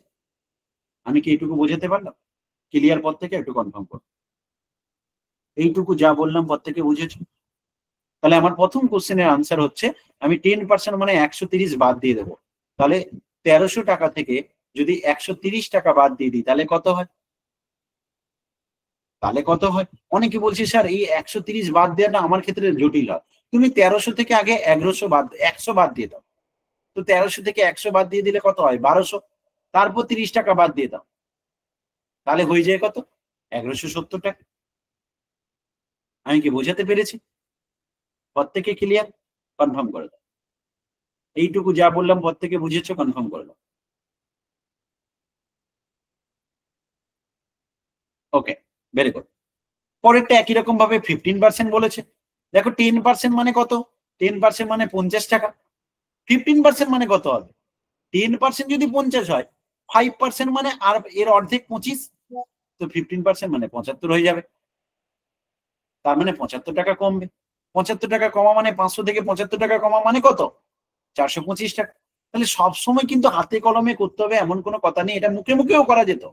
আমি কি এইটুকু বোঝাতে পারলাম? ক্লিয়ার? পর থেকে একটু কনফার্ম করো এইটুকু যা বললাম পর থেকে বুঝেছো? তাহলে আমার প্রথম কোশ্চেনের আনসার হচ্ছে আমি 10% মানে 130 বাদ দিয়ে দেবো। তাহলে 1300 টাকা থেকে যদি 130 টাকা বাদ দিয়ে দিই তাহলে কত হয়? তাহলে কত হয়? অনেকে বলছে স্যার এই 130 বাদ দেওয়াটা আমার ক্ষেত্রে জটিল হয়। তুমি 1300 থেকে আগে 1100 বাদ 100 বাদ দিয়ে দাও। তো 1300 থেকে 100 বাদ দিয়ে দিলে কত হয়? 1200। তারপর 30 টাকা বাদ দিয়ে দাও, তাহলে হয়ে যায় কত? 1170 টাকা। আমি কি বোঝাতে পেরেছি? প্রত্যেকে ক্লিয়ার? কনফার্ম করে দাও। এইটুকু যা বললাম প্রত্যেকে বুঝেছো? কনফার্ম করে দাও। ওকে, ভেরি গুড। পরেরটা একই রকম ভাবে 15% বলেছে। দেখো 10% মানে কত? 10% মানে 50 টাকা। 15% মানে কত হবে? 10% যদি 50 হয়, 5% মানে আর এর অর্ধেক 25, তো 15% মানে 75 হয়ে যাবে। তার মানে 75 টাকা কমবে। 75 টাকা কমা মানে 500 থেকে 75 টাকা কমা মানে কত? 425 টাকা। তাহলে সবসময় কিন্তু হাতে কলমে করতে হবে এমন কোনো কথা নেই, এটা মুখে মুখেও করা যেত।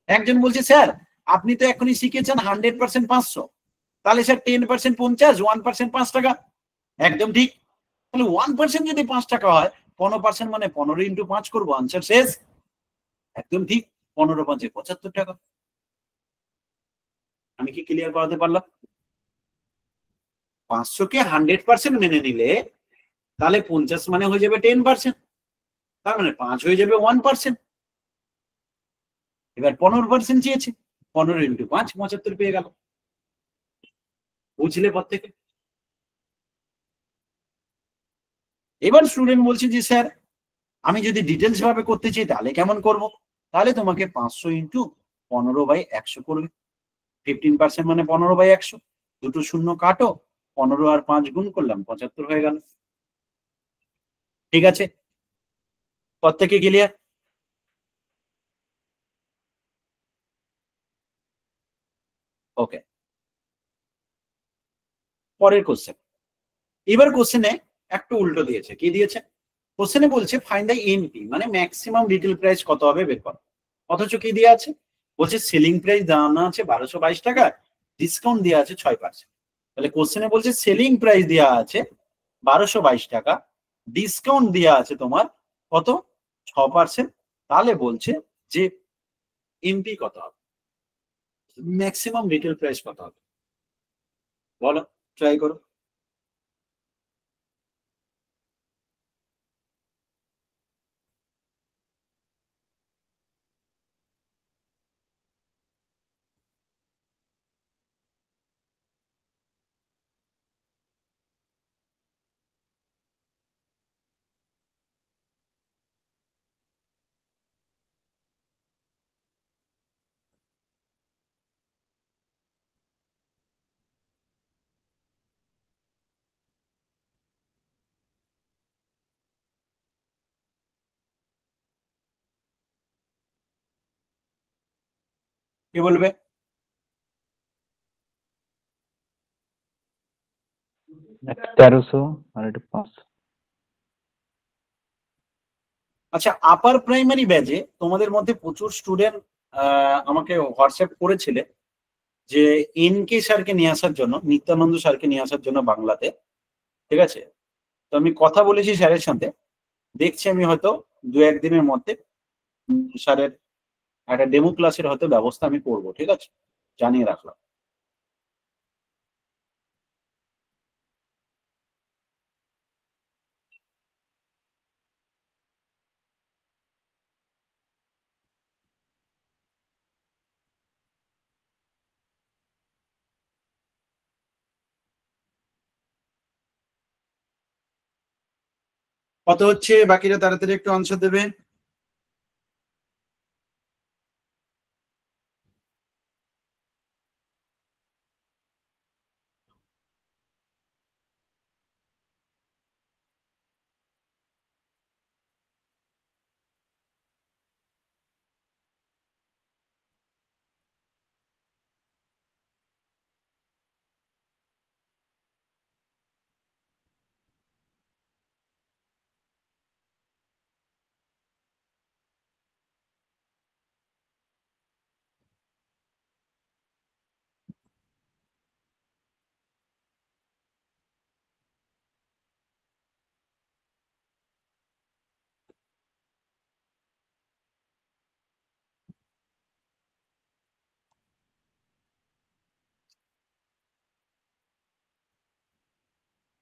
একজন বলছে স্যার আপনি তো এখনই শিখেছেন 100% 500, তাহলে স্যার 10% 50, 1% 5 টাকা। একদম ঠিক। তাহলে 1% যদি 5 টাকা হয়, 15% মানে 15 ইন্টু 5 করবো, আনসার শেষ। একদম ঠিক। 15 5 75 টাকা। আমি কি ক্লিয়ার করাতে পারলাম? 500 কে 100% মেনে নিলে তাহলে 50 মানে হয়ে যাবে 10%, তার মানে 5 হয়ে যাবে 1%। এবার 15% চেয়েছে, 15 ইন্টু 5 75 পেয়ে গেল। বুঝলে পর থেকে? এবার স্টুডেন্ট বলছে যে স্যার আমি যদি ডিটেলস ভাবে করতে চাই তাহলে কেমন করব? তাহলে তোমাকে 500 ইন্টু 15/100 করবে। 15% মানে 15/100, দুটো শূন্য কাটো, 15 আর 5 গুণ করলাম, 75 হয়ে গেল। ঠিক আছে, প্রত্যেকে ক্লিয়ার? ওকে, পরের কোশ্চেন। এবার কোশ্চেনে একটু উল্টো দিয়েছে। কি দিয়েছে? কোশ্চেনে বলছে ফাইন্ড দ্য এনপি মানে ম্যাক্সিমাম রিটেল প্রাইস কত হবে বের করো। অথচ কি দেওয়া আছে? বলছে সেলিং প্রাইস দেওয়া আছে 1222 টাকা, ডিসকাউন্ট দেওয়া আছে 6%। তাহলে কোশ্চেনে বলছে সেলিং প্রাইস দেওয়া আছে 1222 টাকা, ডিসকাউন্ট দেওয়া আছে তোমার কত? 6%। তাহলে বলছে যে এমপি কত হবে, ম্যাক্সিমাম রিটেল প্রাইস কত হবে? বলো, ট্রাই করো। কি বলবে? একটা 1300 আর একটা 500। আচ্ছা, আপার প্রাইমারি ব্যাচে তোমাদের মধ্যে প্রচুর স্টুডেন্ট আমাকে হোয়াটসঅ্যাপ করেছিলে যে এনকে স্যারকে নিয়ে আসার জন্য, নিত্যানন্দ স্যারকে নিয়ে আসার জন্য বাংলাতে। ঠিক আছে, তো আমি কথা বলেছি স্যারের সাথে, দেখছি আমি হয়তো 2-1 দিনের মধ্যে স্যারের একটা ডেমো ক্লাসের হয়তো ব্যবস্থা আমি করব। ঠিক আছে, জানিয়ে রাখলাম। কত হচ্ছে? বাকিরা তাড়াতাড়ি একটু আনসার দেবে।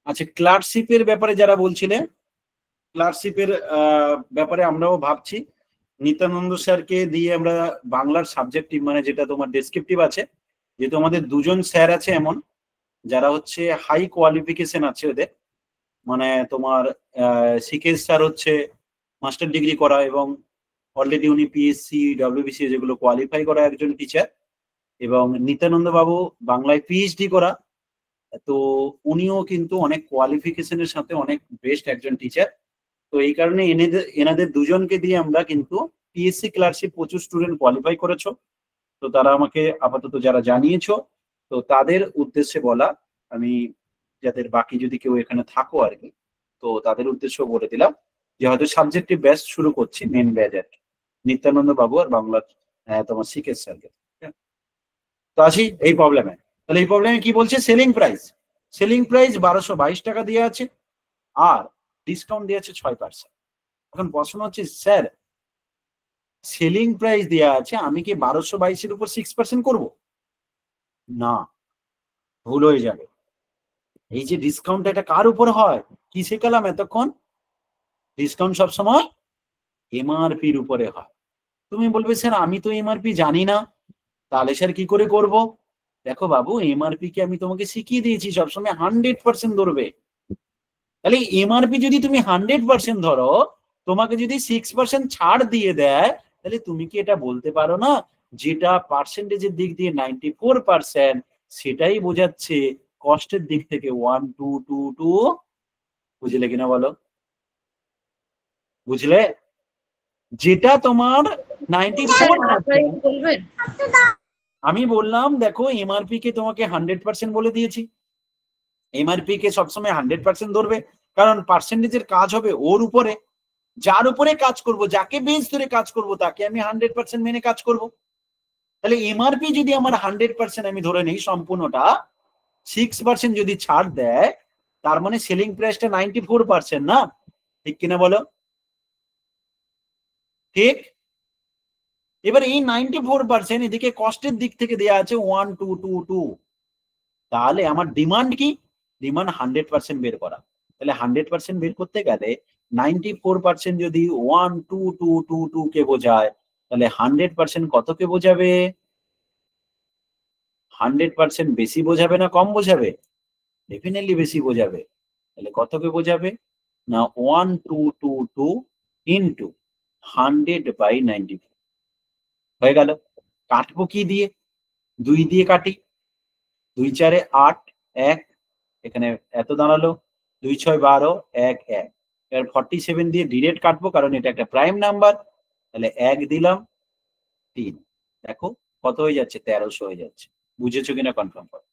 আচ্ছা, ক্লার্কশিপের ব্যাপারে যারা বলছিলেন, ক্লার্কশিপের ব্যাপারে আমরাও ভাবছি। নিত্যানন্দ স্যারকে দিয়ে আমরা বাংলার সাবজেক্টিভ মানে যেটা তোমার ডেসক্রিপটিভ আছে, যেহেতু আমাদের দুজন স্যার আছে এমন যারা হচ্ছে হাই কোয়ালিফিকেশন আছে ওদের, মানে তোমার সিকেশ স্যার হচ্ছে মাস্টার ডিগ্রি করা এবং অলরেডি উনি পিএসসি ডব্লিউবিসি যেগুলো কোয়ালিফাই করা একজন টিচার, এবং নিত্যানন্দ বাবু বাংলায় পিএইচডি করা। তো উনিও কিন্তু অনেক কোয়ালিফিকেশনের সাথে অনেক বেস্ট একজন টিচার। তো এই কারণে এনাদের দুজনকে দিয়ে আমরা কিন্তু পিএসসি ক্লার্কশিপ প্রচুর স্টুডেন্ট কোয়ালিফাই করেছো। তো তারা আমাকে আপাতত যারা জানিয়েছো, তো তাদের উদ্দেশ্যে বলা, আমি যাদের বাকি যদি কেউ এখানে থাকো আর কি, তো তাদের উদ্দেশ্য বলে দিলাম যে হয়তো সাবজেক্টিভ ব্যাচ শুরু করছি, মেন ব্যাচ আর কি, নিত্যানন্দ বাবু আর বাংলার তোমার সিকেশ স্যারকে। তো আসি এই প্রবলেমে। তাহলে এই প্রবলেমে কি বলছে? সেলিং প্রাইস 1222 টাকা দিয়ে আছে আর ডিসকাউন্ট দিয়ে আছে 6%। এখন প্রশ্ন হচ্ছে, স্যার সেলিং প্রাইস দেওয়া আছে, আমি কি 1222-এর উপর 6% করব? না, ভুল হয়ে যাবে। এই যে ডিসকাউন্ট, এটা কার উপর হয়? কি শেখালাম এতক্ষণ? ডিসকাউন্ট সবসময় এমআরপির উপরে হয়। তুমি বলবে স্যার আমি তো এমআরপি জানি না, তাহলে স্যার কি করে করব? দেখো বাবু, এমআরপি কে আমি তোমাকে শিখিয়ে দিয়েছি সবসময় 100% ধরবে। তাহলে এমআরপি যদি তুমি 100% ধরো, তোমাকে যদি 6% ছাড় দিয়ে দেয়, তাহলে তুমি কি এটা বলতে পারো না যেটা পার্সেন্টেজের দিক দিয়ে 94%, সেটাই বোঝাচ্ছে কস্টের দিক থেকে 1222? বুঝলে কিনা বলো? বুঝলে? যেটা তোমার 94%, বলবেন? আমি বললাম দেখো এমআরপি কে তোমাকে 100% বলে দিয়েছি। এমআরপি কে সবসময় 100% ধরবে, কারণ পার্সেন্টেজের কাজ হবে ওর উপরে। যার উপরে কাজ করব, যাকে বেস ধরে কাজ করব, তাকে আমি 100% মেনে কাজ করব। তাহলে এমআরপি যদি আমার 100% আমি ধরে নিই সম্পূর্ণটা, 6% যদি ছাড় দেয়, তার মানে সেলিং প্রাইসটা 94%, না? ঠিক কিনা বলো? ঠিক। এবার এই 94% এদিকে কস্টের দিক থেকে দেওয়া আছে 1222, তাহলে আমার ডিমান্ড কি? ডিমান্ড 100% বের করা। তাহলে 100% বের করতে গেলে 94% যদি 12222 কে বোঝায়, তাহলে 100% কতকে বোঝাবে? 100% বেশি বোঝাবে না কম বোঝাবে? ডেফিনেটলি বেশি বোঝাবে। তাহলে কতকে বোঝাবে? না 1222 ইন্টু 100/94 হয়ে গেল। কাটবো কি দিয়ে? 2 দিয়ে কাটি। 2 4 8, 1, এখানে এত দাঁড়ালো, 2 6 12, 1 1। এবার 47 দিয়ে ডিরেক্ট কাটবো, কারণ এটা একটা প্রাইম নাম্বার। তাহলে 1 দিলাম, 3। দেখো কত হয়ে যাচ্ছে? 1300 হয়ে যাচ্ছে। বুঝেছো কিনা কনফার্ম করো।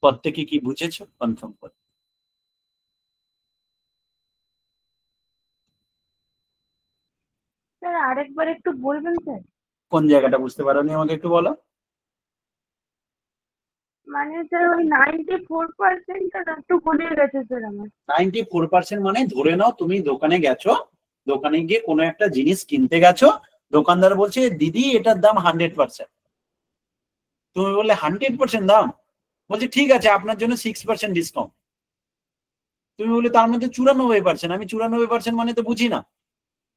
প্রত্যেকে কি বুঝেছো? কনফার্ম করো। স্যার আরেকবার একটু বলবেন স্যার? কোন জায়গাটা বুঝতে পারোনি আমাকে একটু বলো। মানে স্যার ওই 94%টা একটু গুলিয়ে গেছে স্যার আমার। 94% মানে ধরে নাও তুমি দোকানে গেছো, দোকানে গিয়ে কোনো একটা জিনিস কিনতে গেছো, দোকানদার বলছে দিদি এটার দাম 100%। তুমি বললে 100% দাম? বলছে ঠিক আছে আপনার জন্য 6% ডিসকাউন্ট। তুমি বললে তার মধ্যে 94%। আমি 94% মানে তো বুঝি না।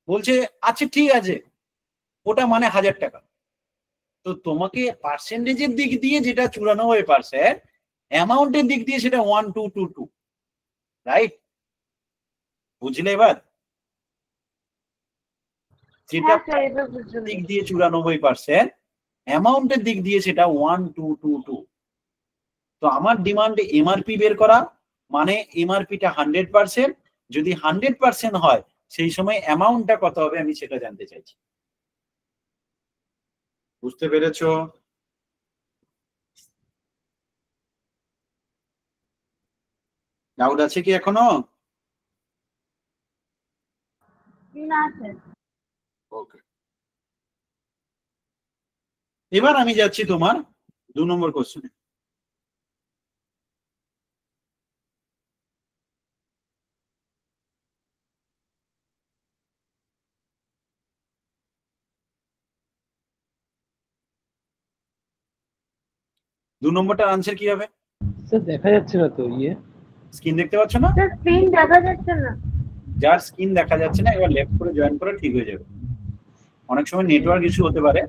বলছে আচ্ছা ঠিক আছে, ওটা মানে 1000 টাকা। তো তোমাকে পার্সেন্টেজের দিক দিয়ে যেটা 94%, অ্যামাউন্টের দিক দিয়ে সেটা 1222, রাইট? বুঝলে এবার? যেটা হ্যাঁ স্যার এবার বুঝলাম। দিক দিয়ে 94%, অ্যামাউন্টের দিক দিয়ে সেটা 1222। তো আমার ডিমান্ড এমআরপি বের করা, মানে এমআরপিটা 100%, যদি 100% হয় সেই সময় অ্যামাউন্টটা কত হবে আমি সেটা জানতে চাইছি। বুঝতে পেরেছো? ডাউট আছে কি এখনো? না স্যার। ওকে, এবার আমি যাচ্ছি তোমার 2 নম্বর কোশ্চেনে। দু নম্বরটার আনসার কি হবে? স্যার দেখা যাচ্ছে না তো ইয়ে স্ক্রিন দেখতে পাচ্ছ না? স্ক্রিন দেখা যাচ্ছে না। যার স্ক্রিন দেখা যাচ্ছে না এবার লেফট করে জয়েন করে ঠিক হয়ে যাবে। অনেক সময় নেটওয়ার্ক ইস্যু হতে পারে,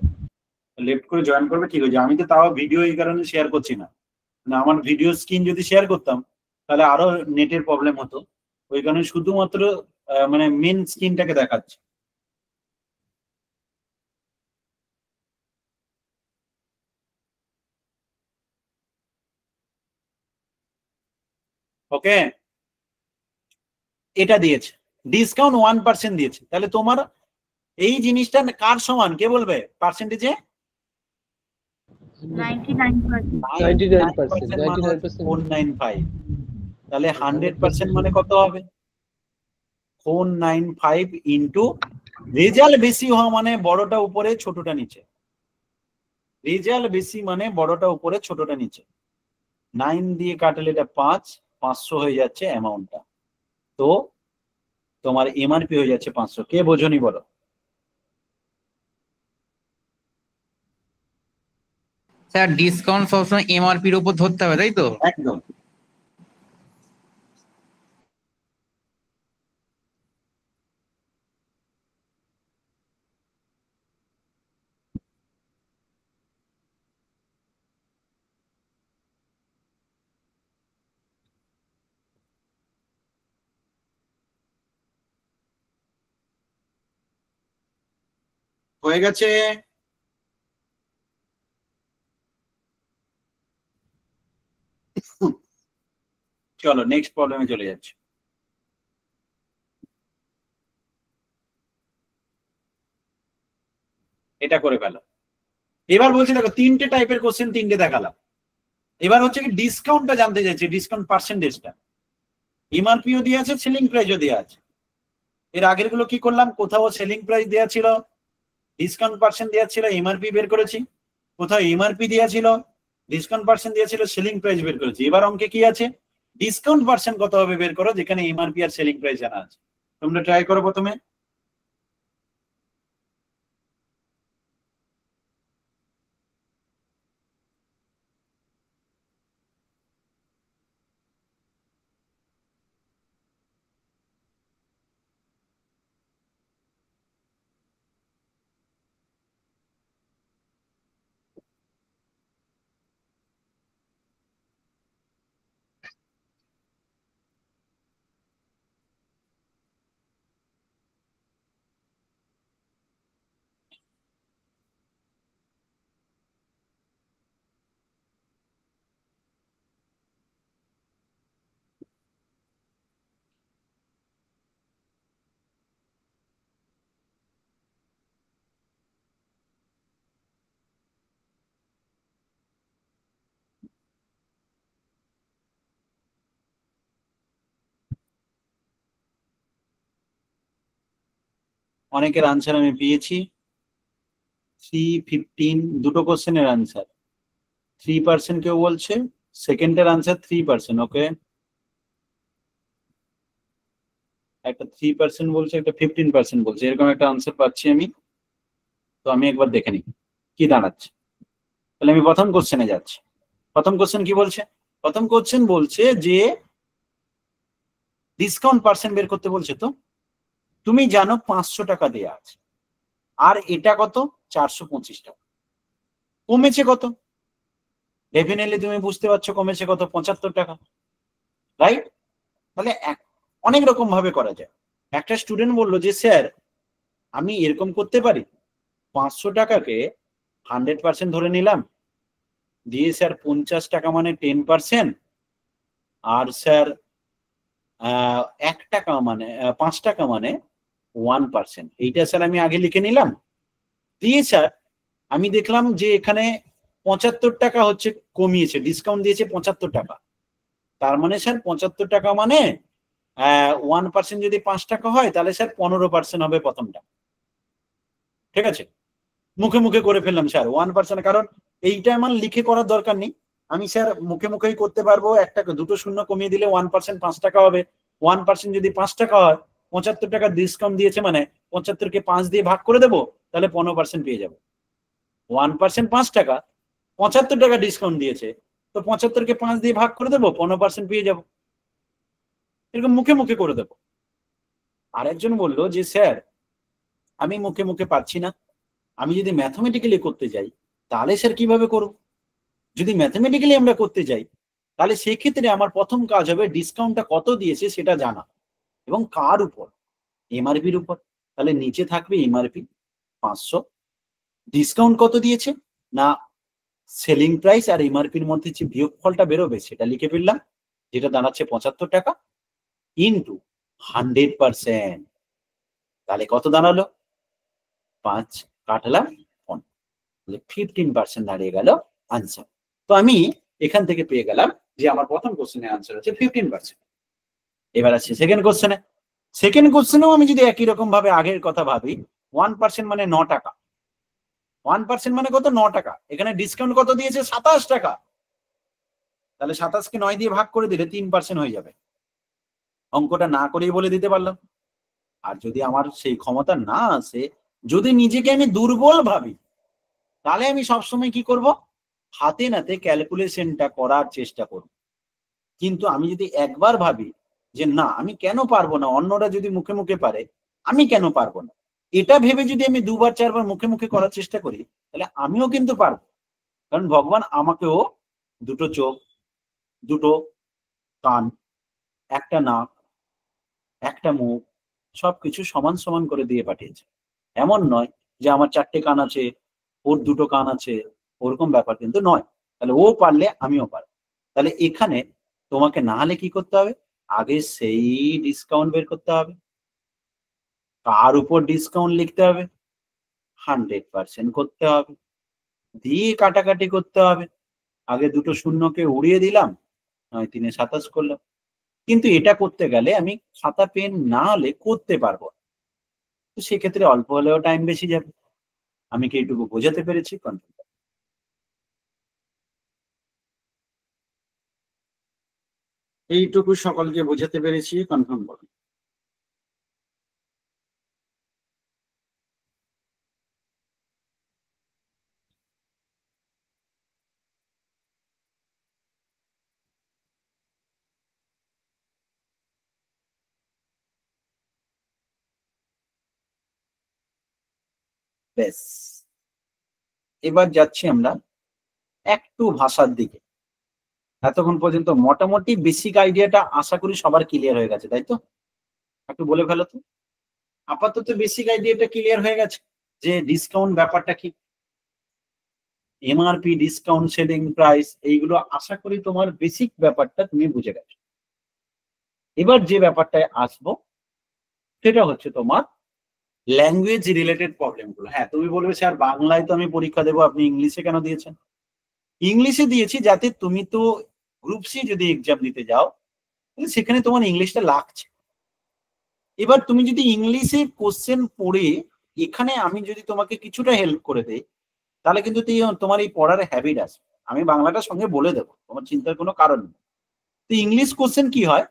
লেফট করে জয়েন করবে ঠিক হয়ে যাবে। আমি তো তাও ভিডিও এই কারণে শেয়ার করছি না, না আমার ভিডিও স্ক্রিন যদি শেয়ার করতাম তাহলে আরো নেটের প্রবলেম হতো, ওই কারণে শুধুমাত্র মানে মেন স্ক্রিনটাকে দেখাচ্ছে। ওকে, এটা দিয়েছে ডিসকাউন্ট 1% দিয়েছে, তাহলে তোমার এই জিনিসটা কার সমান কে বলবে পার্সেন্টেজে? 495, তাহলে 100% মানে কত হবে? 495 ইন্টু রেজাল্ট বেশি হওয়া মানে বড়টা উপরে ছোটটা নিচে, রেজাল্ট বেশি মানে বড়টা উপরে ছোটটা নিচে। 9 দিয়ে কাটলে এটা 5, 500 হয়ে যাচ্ছে অ্যামাউন্টটা, তো তোমার এমআরপি হয়ে যাচ্ছে 500। কে বোঝনি বলো? স্যার ডিসকাউন্ট সবসময় এমআরপির উপর ধরতে হবে তাই তো? একদম। হয়ে গেছে? চলো নেক্সট প্রবলেমে চলে যাচ্ছে। এটা করে ফেলো। এবার বলছি দেখো তিনটে টাইপের কোশ্চেন, তিনটে দেখালাম। এবার হচ্ছে কি ডিসকাউন্টটা জানতে চাইছি, ডিসকাউন্ট পার্সেন্টেজটা। এমআরপিও দেওয়া আছে, সেলিং প্রাইসও দেওয়া আছে। এর আগের গুলো কি করলাম, কোথাও সেলিং প্রাইস দেওয়া ছিল, ডিসকাউন্ট পার্সেন্ট দেওয়া ছিল, এমআরপি বের করেছি। কোথাও এমআরপি দেওয়া ছিল, ডিসকাউন্ট পার্সেন্ট দেওয়া ছিল, সেলিং প্রাইস বের করেছি। এবার অঙ্কে কি আছে, ডিসকাউন্ট পার্সেন্ট কত হবে বের করো, যেখানে এমআরপি আর সেলিং প্রাইস জানা আছে। তোমরা ট্রাই করো প্রথমে। অনেকের আনসার আমি পেয়েছি 315, দুটো কোশ্চেনের আনসার 3% কেউ বলছে, সেকেন্ডের আনসার 3%। ওকে, একটা 3% বলছে, একটা 15% বলছে, এরকম একটা আনসার পাচ্ছি আমি। তো আমি একবার দেখে নিই কি দাঁড়াচ্ছে। তাহলে আমি প্রথম কোশ্চেনে যাচ্ছি। প্রথম কোশ্চেন কি বলছে? প্রথম কোশ্চেন বলছে যে ডিসকাউন্ট পার্সেন্ট বের করতে বলছে। তো তুমি জানো 500 টাকা দেওয়া আছে, আর এটা কত 425 টাকা, কমেছে কত? ডেফিনেটলি তুমি বুঝতে পারছো কমেছে কত, 75 টাকা, রাইট? তাহলে অনেক রকম ভাবে করা যায়। একটা স্টুডেন্ট বললো যে স্যার আমি এরকম করতে পারি, 500 টাকাকে 100% ধরে নিলাম, দিয়ে স্যার 50 টাকা মানে 10%, আর স্যার 1 টাকা মানে 5 টাকা মানে 1%, এইটা স্যার আমি আগে লিখে নিলাম। দিয়ে স্যার আমি দেখলাম যে এখানে 75 টাকা হচ্ছে কমিয়েছে, ডিসকাউন্ট দিয়েছে 75 টাকা, তার মানে স্যার 75 টাকা মানে 1% যদি 5 টাকা হয় তাহলে স্যার 15% হবে প্রথমটা। ঠিক আছে, মুখে মুখে করে ফেললাম স্যার 1%, কারণ এইটা আমার লিখে করার দরকার নেই, আমি স্যার মুখে মুখেই করতে পারবো। একটা দুটো শূন্য কমিয়ে দিলে 1% 5 টাকা হবে, 1% যদি 5 টাকা হয়, 75 টাকা ডিসকাউন্ট দিয়েছে মানে 75-কে 5 দিয়ে ভাগ করে দেবো, তাহলে 15% পেয়ে যাবো। 1% 5 টাকা, 75 টাকা ডিসকাউন্ট দিয়েছে, তো 75-কে 5 দিয়ে ভাগ করে দেবো, 15% পেয়ে যাবো। এরকম মুখে মুখে করে দেবো। আরেকজন বললো যে স্যার আমি মুখে মুখে পাচ্ছি না, আমি যদি ম্যাথমেটিক্যালি করতে যাই তাহলে স্যার কিভাবে করব? যদি ম্যাথমেটিক্যালি আমরা করতে যাই তাহলে সেক্ষেত্রে আমার প্রথম কাজ হবে ডিসকাউন্টটা কত দিয়েছে সেটা জানা, এবং কার উপর? এমআরপির উপর। তাহলে নিচে থাকবে এমআরপি 500, ডিসকাউন্ট কত দিয়েছে না সেলিং প্রাইস আর এমআরপির মধ্যে যে বিয়োগফলটা বেরোবে সেটা লিখে ফেললাম, যেটা দাঁড়াচ্ছে 75 টাকা ইন্টু 100%। তাহলে কত দাঁড়ালো? 5 কাটলাম 15% দাঁড়িয়ে গেল আনসার। তো আমি এখান থেকে পেয়ে গেলাম যে আমার প্রথম কোশ্চেনের আনসার হচ্ছে 15%। এবার আছে সেকেন্ড কোশ্চেনে। সেকেন্ড কোশ্চেনেও আমি যদি একই রকম ভাবে আগের কথা ভাবি, 1% মানে 9 টাকা। 1% মানে কত? 9 টাকা। এখানে ডিসকাউন্ট কত দিয়েছে? 27 টাকা। তাহলে 27 কে 9 দিয়ে ভাগ করে দিলে 3% হয়ে যাবে। অঙ্কটা না করেই বলে দিতে পারলাম। আর যদি আমার সেই ক্ষমতা না আসে, যদি নিজেকে আমি দুর্বল ভাবি, তাহলে আমি সবসময় কি করব? হাতে নাতে ক্যালকুলেশনটা করার চেষ্টা করব। কিন্তু আমি যদি একবার ভাবি যে না আমি কেন পারবো না, অন্যরা যদি মুখে মুখে পারে আমি কেন পারবো না, এটা ভেবে যদি আমি 2বার 4বার মুখে মুখে করার চেষ্টা করি, তাহলে আমিও কিন্তু পারবো। কারণ ভগবান আমাকেও দুটো চোখ, দুটো কান, একটা নাক, একটা মুখ, সবকিছু সমান সমান করে দিয়ে পাঠিয়েছে। এমন নয় যে আমার 4টে কান আছে, ওর 2টো কান আছে, ওরকম ব্যাপার কিন্তু নয়। তাহলে ও পারলে আমিও পারবো। তাহলে এখানে তোমাকে না হলে কি করতে হবে? আগে সেই ডিসকাউন্ট বের করতে হবে, কার উপর ডিসকাউন্ট লিখতে হবে, 100% করতে হবে, দিয়ে কাটাকাটি করতে হবে। আগে দুটো শূন্যকে উড়িয়ে দিলাম, 9 3 27 করলাম। কিন্তু এটা করতে গেলে আমি খাতা পেন না হলে করতে পারবো না। তো সেক্ষেত্রে অল্প হলেও টাইম বেশি যাবে। আমি কি এইটুকু বোঝাতে পেরেছি? কনফার্ম? এইটুকু সকলকে বোঝাতে পেরেছি? কনফার্ম করুন। ব্যাস, এবার যাচ্ছি আমরা একটু ভাষার দিকে। এতক্ষণ পর্যন্ত মোটামুটি বেসিক আইডিয়াটা আশা করি সবার ক্লিয়ার হয়ে গেছে, তাই তো? একটু বলে ফেলো তো। আপাতত বেসিক আইডিয়াটা ক্লিয়ার হয়ে গেছে যে ডিসকাউন্ট ব্যাপারটা কি, এমআরপি, ডিসকাউন্ট, সেলিং প্রাইস, এইগুলো আশা করি তোমার বেসিক ব্যাপারটা তুমি বুঝে গেছো। এবার যে ব্যাপারটায় আসবো সেটা হচ্ছে তোমার ল্যাঙ্গুয়েজ রিলেটেড প্রবলেমগুলো। হ্যাঁ, তুমি বলবে স্যার বাংলায় তো আমি পরীক্ষা দেবো, আপনি ইংলিশে কেন দিয়েছেন? ইংলিশে দিয়েছি যাতে তুমি তো গ্রুপ সি যদি এক্সাম দিতে যাও সেখানে তোমার ইংলিশটা লাগছে। এবার তুমি যদি ইংলিশে কোশ্চেন পড়ে এখানে আমি যদি তোমাকে কিছুটা হেল্প করে দেই, তাহলে কিন্তু তোমার এই পড়ার হ্যাবিট আসবে। আমি বাংলাটার সঙ্গে বলে দেবো, তোমার চিন্তার কোনো কারণ নেই। তো ইংলিশ কোশ্চেন কি হয়,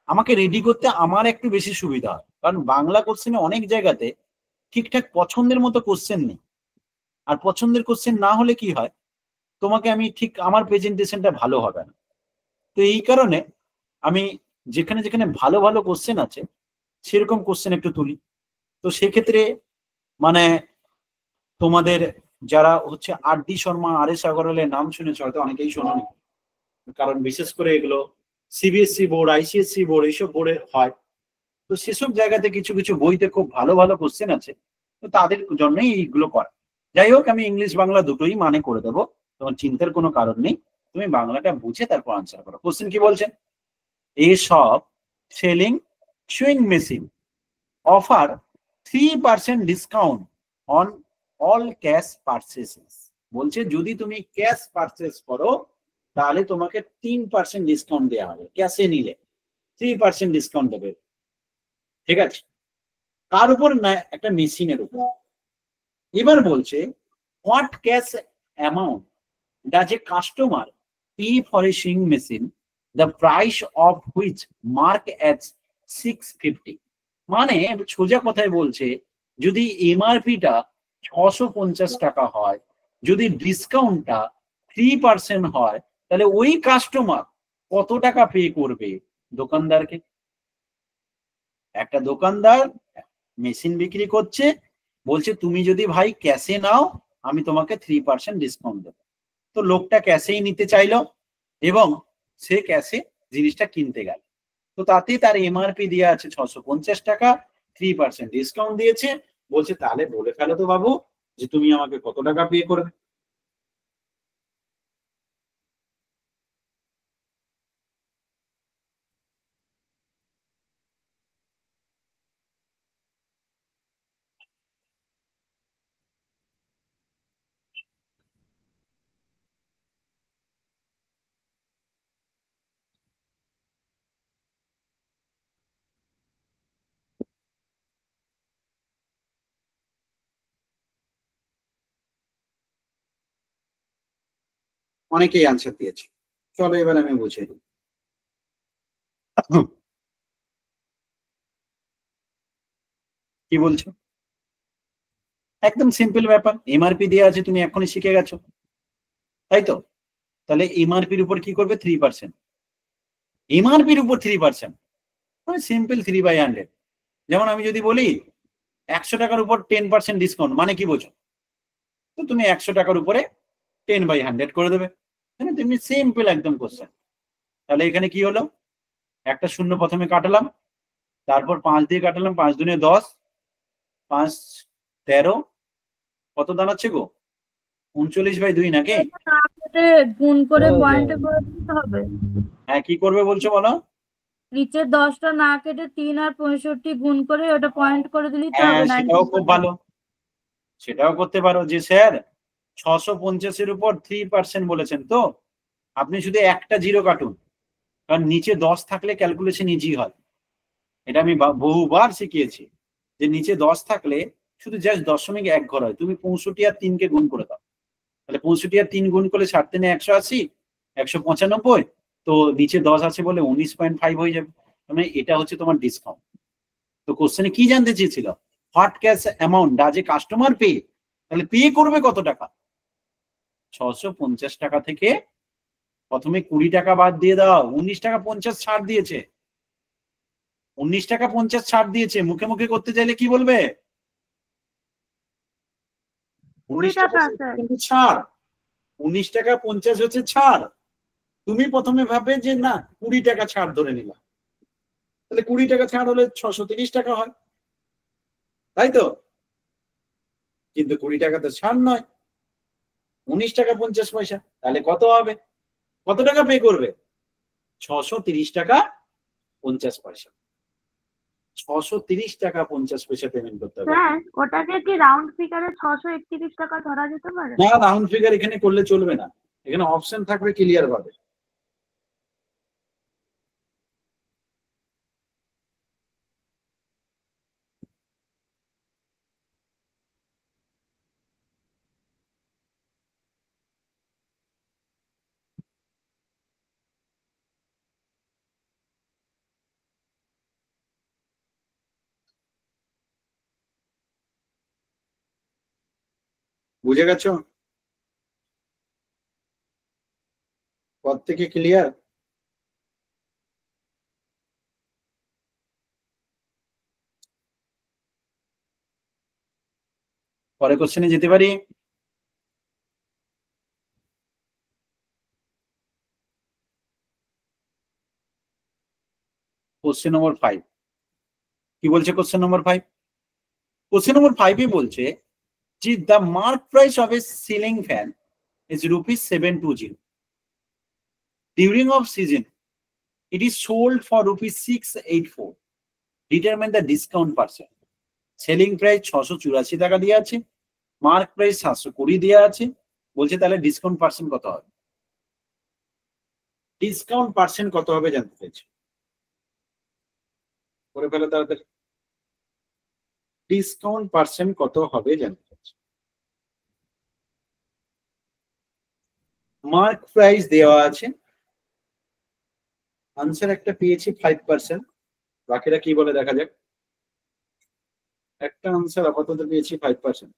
আমাকে রেডি করতে আমার একটু বেশি সুবিধা হয়, কারণ বাংলা কোশ্চেনে অনেক জায়গাতে ঠিকঠাক পছন্দের মতো কোশ্চেন নেই। আর পছন্দের কোশ্চেন না হলে কি হয়, তোমাকে আমি ঠিক আমার প্রেজেন্টেশনটা ভালো হবে না। তো এই কারণে আমি যেখানে যেখানে ভালো ভালো কোশ্চেন আছে সেরকম কোশ্চেন একটু তুলি। তো সেক্ষেত্রে মানে তোমাদের যারা হচ্ছে আর.ডি. শর্মা, আর.এস. আগরওয়ালের নাম শুনেছ হয়তো অনেকেই শোনোনি, কারণ বিশেষ করে এগুলো সিবিএসসি বোর্ড, আইসিএসসি বোর্ড, এইসব বোর্ডে হয়। তো সেসব জায়গাতে কিছু কিছু বইতে খুব ভালো ভালো কোশ্চেন আছে, তো তাদের জন্যই এইগুলো করা। যাই হোক, আমি ইংলিশ বাংলা দুটোই মানে করে দেবো, তোমার চিন্তার কোনো কারণ নেই। তুমি বাংলাটা বুঝে তারপর আনসার করো। কোশ্চেন কি বলছেন? A shop selling sewing machine offer 3% discount on all cash purchases. বলছে যদি তুমি ক্যাশ পারচেস করো তাহলে তোমাকে 3% ডিসকাউন্ট দেওয়া হবে, ক্যাশে নিলে 3% ডিসকাউন্ট দেবে। ঠিক আছে? কার উপর? না, একটা মেশিনের উপর। এবার বলছে what cash amount does a customer pay for a sewing machine the price of which mark as 650। মানে সোজা কথায় বলছে যদি এমআরপিটা 650 টাকা হয়, যদি ডিসকাউন্টটা 3% হয়, তাহলে ওই কাস্টমার কত টাকা পে করবে দোকানদারকে? একটা দোকানদার মেশিন বিক্রি করছে, বলছে তুমি যদি ভাই ক্যাশে নাও আমি তোমাকে 3% ডিসকাউন্ট দেবো। তো লোকটা ক্যাশেই নিতে চাইলো এবং সে ক্যাশে জিনিসটা কিনতে গেল। তো তাতে তার এমআরপি দেওয়া আছে 650 টাকা, 3% ডিসকাউন্ট দিয়েছে। বলছে তাহলে বলে ফেলো তো বাবু যে তুমি আমাকে কত টাকা পে করবে। অনেকেই আনসার দিয়েছে, চলো এবার আমি বুঝিয়ে দিই। কি বলছো? একদম সিম্পল ব্যাপার, এমআরপি দেওয়া আছে, তুমি এখনই শিখে গেছো, তাই তো? তাহলে এমআরপির উপর কি করবে? 3%। এমআরপির উপর 3%, মানে সিম্পল 3/100। যেমন আমি যদি বলি 100 টাকার উপর 10% ডিসকাউন্ট, মানে কি বোঝো? তো তুমি 100 টাকার উপরে 10/100 করে দেবে। মানে তুমি সিম্পল একদম কোশ্চেন। তাহলে এখানে কি হলো? একটা শূন্য প্রথমে কাটালাম, তারপর 5 দিয়ে কাটালাম, 5 দুনে 10, 5 13, কত দাঁড়াচ্ছে গো? 39/2 নাকি? এটা না কেটে গুণ করে পয়েন্টে করে দিতে হবে। হ্যাঁ, কি করবে বলছো বলো? নিচের 10টা না কেটে 3 আর 65 গুণ করে ওটা পয়েন্ট করে দিলেই তো হ্যাঁ, হবে। সেটাও খুব ভালো, সেটাও করতে পারো যে স্যার 650-এর উপর 3% বলেছেন, তো আপনি শুধু একটা জিরো কাটুন, কারণ নিচে 10 থাকলে ক্যালকুলেশন ইজি হয়। এটা আমি বহুবার শিখিয়েছি যে নিচে 10 থাকলে শুধু জাস্ট 0.1 ঘর হয়। তুমি 65 আর 3-কে গুণ করে দাও, তাহলে 65 আর 3 গুণ করলে 7 3 180, 195। তো নিচে 10 আছে বলে 19.5 হয়ে যাবে। মানে এটা হচ্ছে তোমার ডিসকাউন্ট। তো কোশ্চেনে কি জানতে চেয়েছিল? What cash amount does a customer pay? তাহলে পে করবে কত টাকা? 650 টাকা থেকে প্রথমে 20 টাকা বাদ দিয়ে দাও, 19 টাকা 50 ছাড় দিয়েছে। 19 টাকা 50 ছাড় দিয়েছে, মুখে মুখে করতে চাইলে কি বলবে? 20 টাকা স্যার। কিন্তু ছাড়, 19 টাকা 50 হচ্ছে ছাড়। তুমি প্রথমে ভাবে যে না 20 টাকা ছাড় ধরে নিলাম, তাহলে 20 টাকা ছাড় হলে 630 টাকা হয়, তাই তো? কিন্তু 20 টাকা তো ছাড় নয়, 19 টাকা 50 পয়সা। তাহলে কত হবে? কত টাকা পে করবে? 630 টাকা 50 পয়সা। 630 টাকা 50 পয়সা পেমেন্ট করতে হবে। স্যার ওটাকে কি রাউন্ড ফিগারে 631 টাকা ধরা যেতে পারে? না, রাউন্ড ফিগার এখানে করলে চলবে না, এখানে অপশন থাকবে ক্লিয়ার ভাবে। বুঝে গেছো? পর থেকে ক্লিয়ার? পরে কোশ্চেনে যেতে পারি? কোশ্চেন নম্বর 5 কি বলছে? কোশ্চেন নম্বর 5, কোশ্চেন নম্বর 5 বলছে যে the mark price of A ceiling fan is ₹720 during off season, it is sold for ₹684, determine the discount percent. Selling price 684 টাকা দিয়ে আছে, মার্ক প্রাইস 720 দেওয়া আছে। বলছে তাহলে ডিসকাউন্ট পার্সেন্ট কত হবে? ডিসকাউন্ট পার্সেন্ট কত হবে জানতে চাইছি, করে ফেলো তাড়াতাড়ি। ডিসকাউন্ট পার্সেন্ট কত হবে জানতে চাইছি। মার্ক প্রাইস দেওয়া আছে, আনসার একটা পেয়েছি 5%, বাকিরা কি বলে দেখা যাক। একটা আনসার আপাতত পেয়েছি 5%।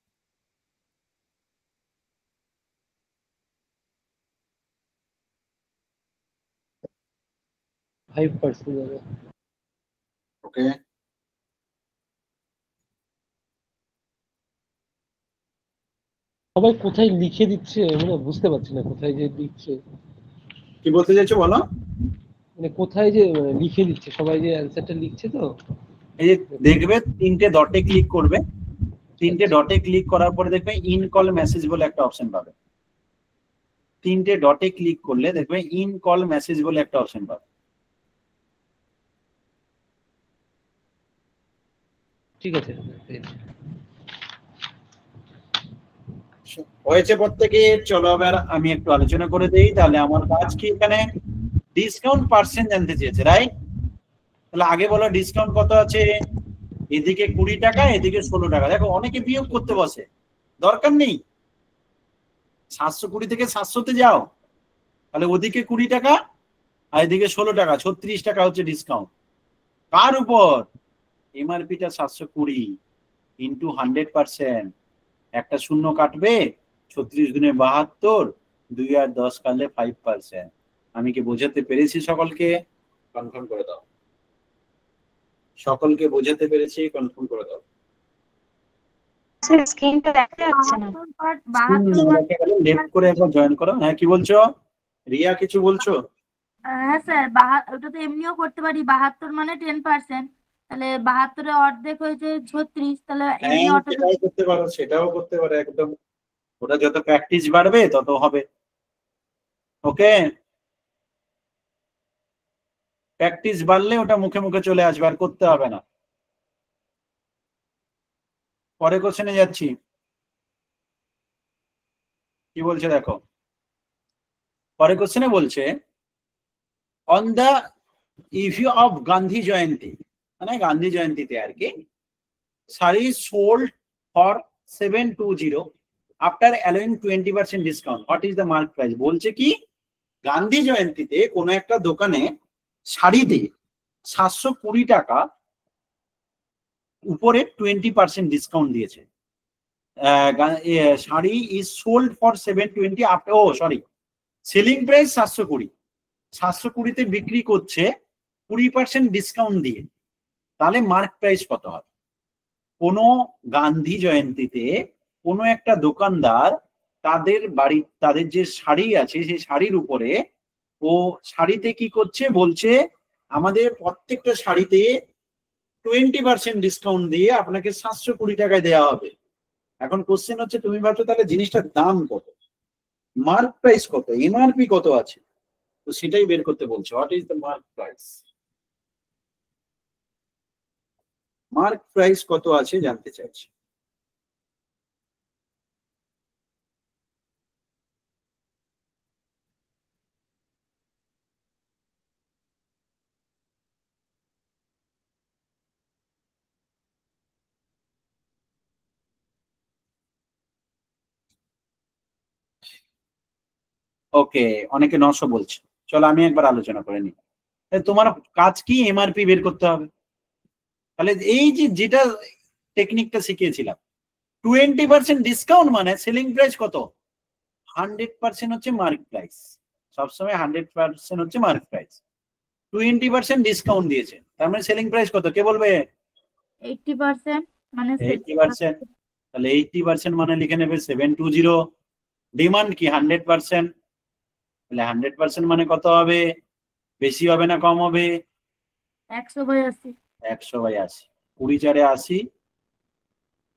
ওকে, সবাই কোথায় লিখে দিচ্ছে মানে বুঝতে পারছি না কোথায় যে দিচ্ছে, কি বলতে চাইছো বলো? মানে কোথায় যে লিখে দিচ্ছে সবাই যে অ্যান্সারটা লিখছে তো। এই যে দেখবে 3টে ডটে ক্লিক করবে, 3টে ডটে ক্লিক করার পরে দেখবে ইন কল মেসেজ বলে একটা অপশন পাবে। 3টে ডটে ক্লিক করলে দেখবে ইন কল মেসেজ বলে একটা অপশন পাবে। ঠিক আছে, হয়েছে প্রত্যেকে? চলো এবার আমি একটু আলোচনা করে দেই। তাহলে আমার কাজ কি, এখানে ডিসকাউন্ট পার্সেন্ট জানতে চেয়েছে, রাইট? তাহলে আগে বলো ডিসকাউন্ট কত আছে? এদিকে 20 টাকা, এদিকে 16 টাকা। দেখো অনেকে বিয়োগ করতে বসে, দরকার নেই। 720 থেকে 700-তে যাও, তাহলে ওদিকে 20 টাকা আর এদিকে 16 টাকা, 36 টাকা হচ্ছে ডিসকাউন্ট। কার উপর? এমআরপিটা 720 ইন্টু 100%। একটা শূন্য কাটবে, 36 গুণে 72, 2 আর 10 কাটলে 5%। আমি কি বোঝাতে পেরেছি সকলকে? কনফার্ম করে দাও। সকলকে বোঝাতে পেরেছি? কনফার্ম করে দাও। স্যার স্ক্রিনটা দেখা যাচ্ছে না। 72 লেফট করে একবার জয়েন করো। হ্যাঁ, কি বলছো রিয়া? কিছু বলছো? হ্যাঁ স্যার, ওটা তো এমনিও করতে পারি। 72 মানে 10%, তাহলে 72 এর অর্ধেক হয়েছে 36, তাহলে এমনি হ্যাঁ, অটো সেটাও করতে পারো, সেটাও করতে পারো একদম। ওটা যত প্র্যাকটিস বাড়বে তত হবে। ওকে, প্র্যাকটিস বাড়লে ওটা মুখে মুখে চলে আসবে, আর করতে হবে না। পরে কোশ্চেনে যাচ্ছি, কি বলছে দেখো। পরে কোশ্চেনে বলছে on the ইভিউ of Gandhi Jayanti, মানে গান্ধী জয়ন্তীতে আর কি, sari sold for 720 after allowing 20% discount, what is the mark price? বলছে কি গান্ধী জয়ন্তীতে কোনো একটা দোকানে শাড়িতে 720 টাকা উপরে 20% ডিসকাউন্ট দিয়েছে। Sari is sold for 720 after, oh sorry, selling price 720, 720-তে বিক্রি করছে 20% ডিসকাউন্ট দিয়ে। তাহলে মার্ক প্রাইস কত হবে? কোনো গান্ধী জয়ন্তীতে কোনো একটা দোকানদার তাদের বাড়ি, তাদের যে শাড়ি আছে সেই শাড়ির উপরে, ও শাড়িতে কি করছে, বলছে আমাদের প্রত্যেকটা শাড়িতে 20% ডিসকাউন্ট দিয়ে আপনাকে 720 টাকায় দেওয়া হবে। এখন কোশ্চেন হচ্ছে, তুমি ভাবছো তাহলে জিনিসটার দাম কত, মার্ক প্রাইস কত, এমআরপি কত আছে, তো সেটাই বের করতে বলছে। What is the mark price? Mark price কত আছে জানতে চাইছি। ওকে, অনেকে 900 বলছে। চলো আমি একবার আলোচনা করে নিই। তোমার কাজ কি, এমআরপি বের করতে হবে। তাহলে এই যে যেটা টেকনিকটা শিখিয়েছিলাম, 20% ডিসকাউন্ট মানে সেলিং প্রাইস কত, 100% হচ্ছে মার্ক প্রাইস। সবসময় 100% হচ্ছে মার্ক প্রাইস। 20% ডিসকাউন্ট দিয়েছে, তার মানে সেলিং প্রাইস কত, কে বলবে? 80%, মানে 80%। তাহলে 80% মানে লিখে নেবে 720। ডিমান্ড কি 100%, তাহলে 100% মানে কত হবে? বেশি হবে না কম হবে? 100/80। 100/80। 20 4 80,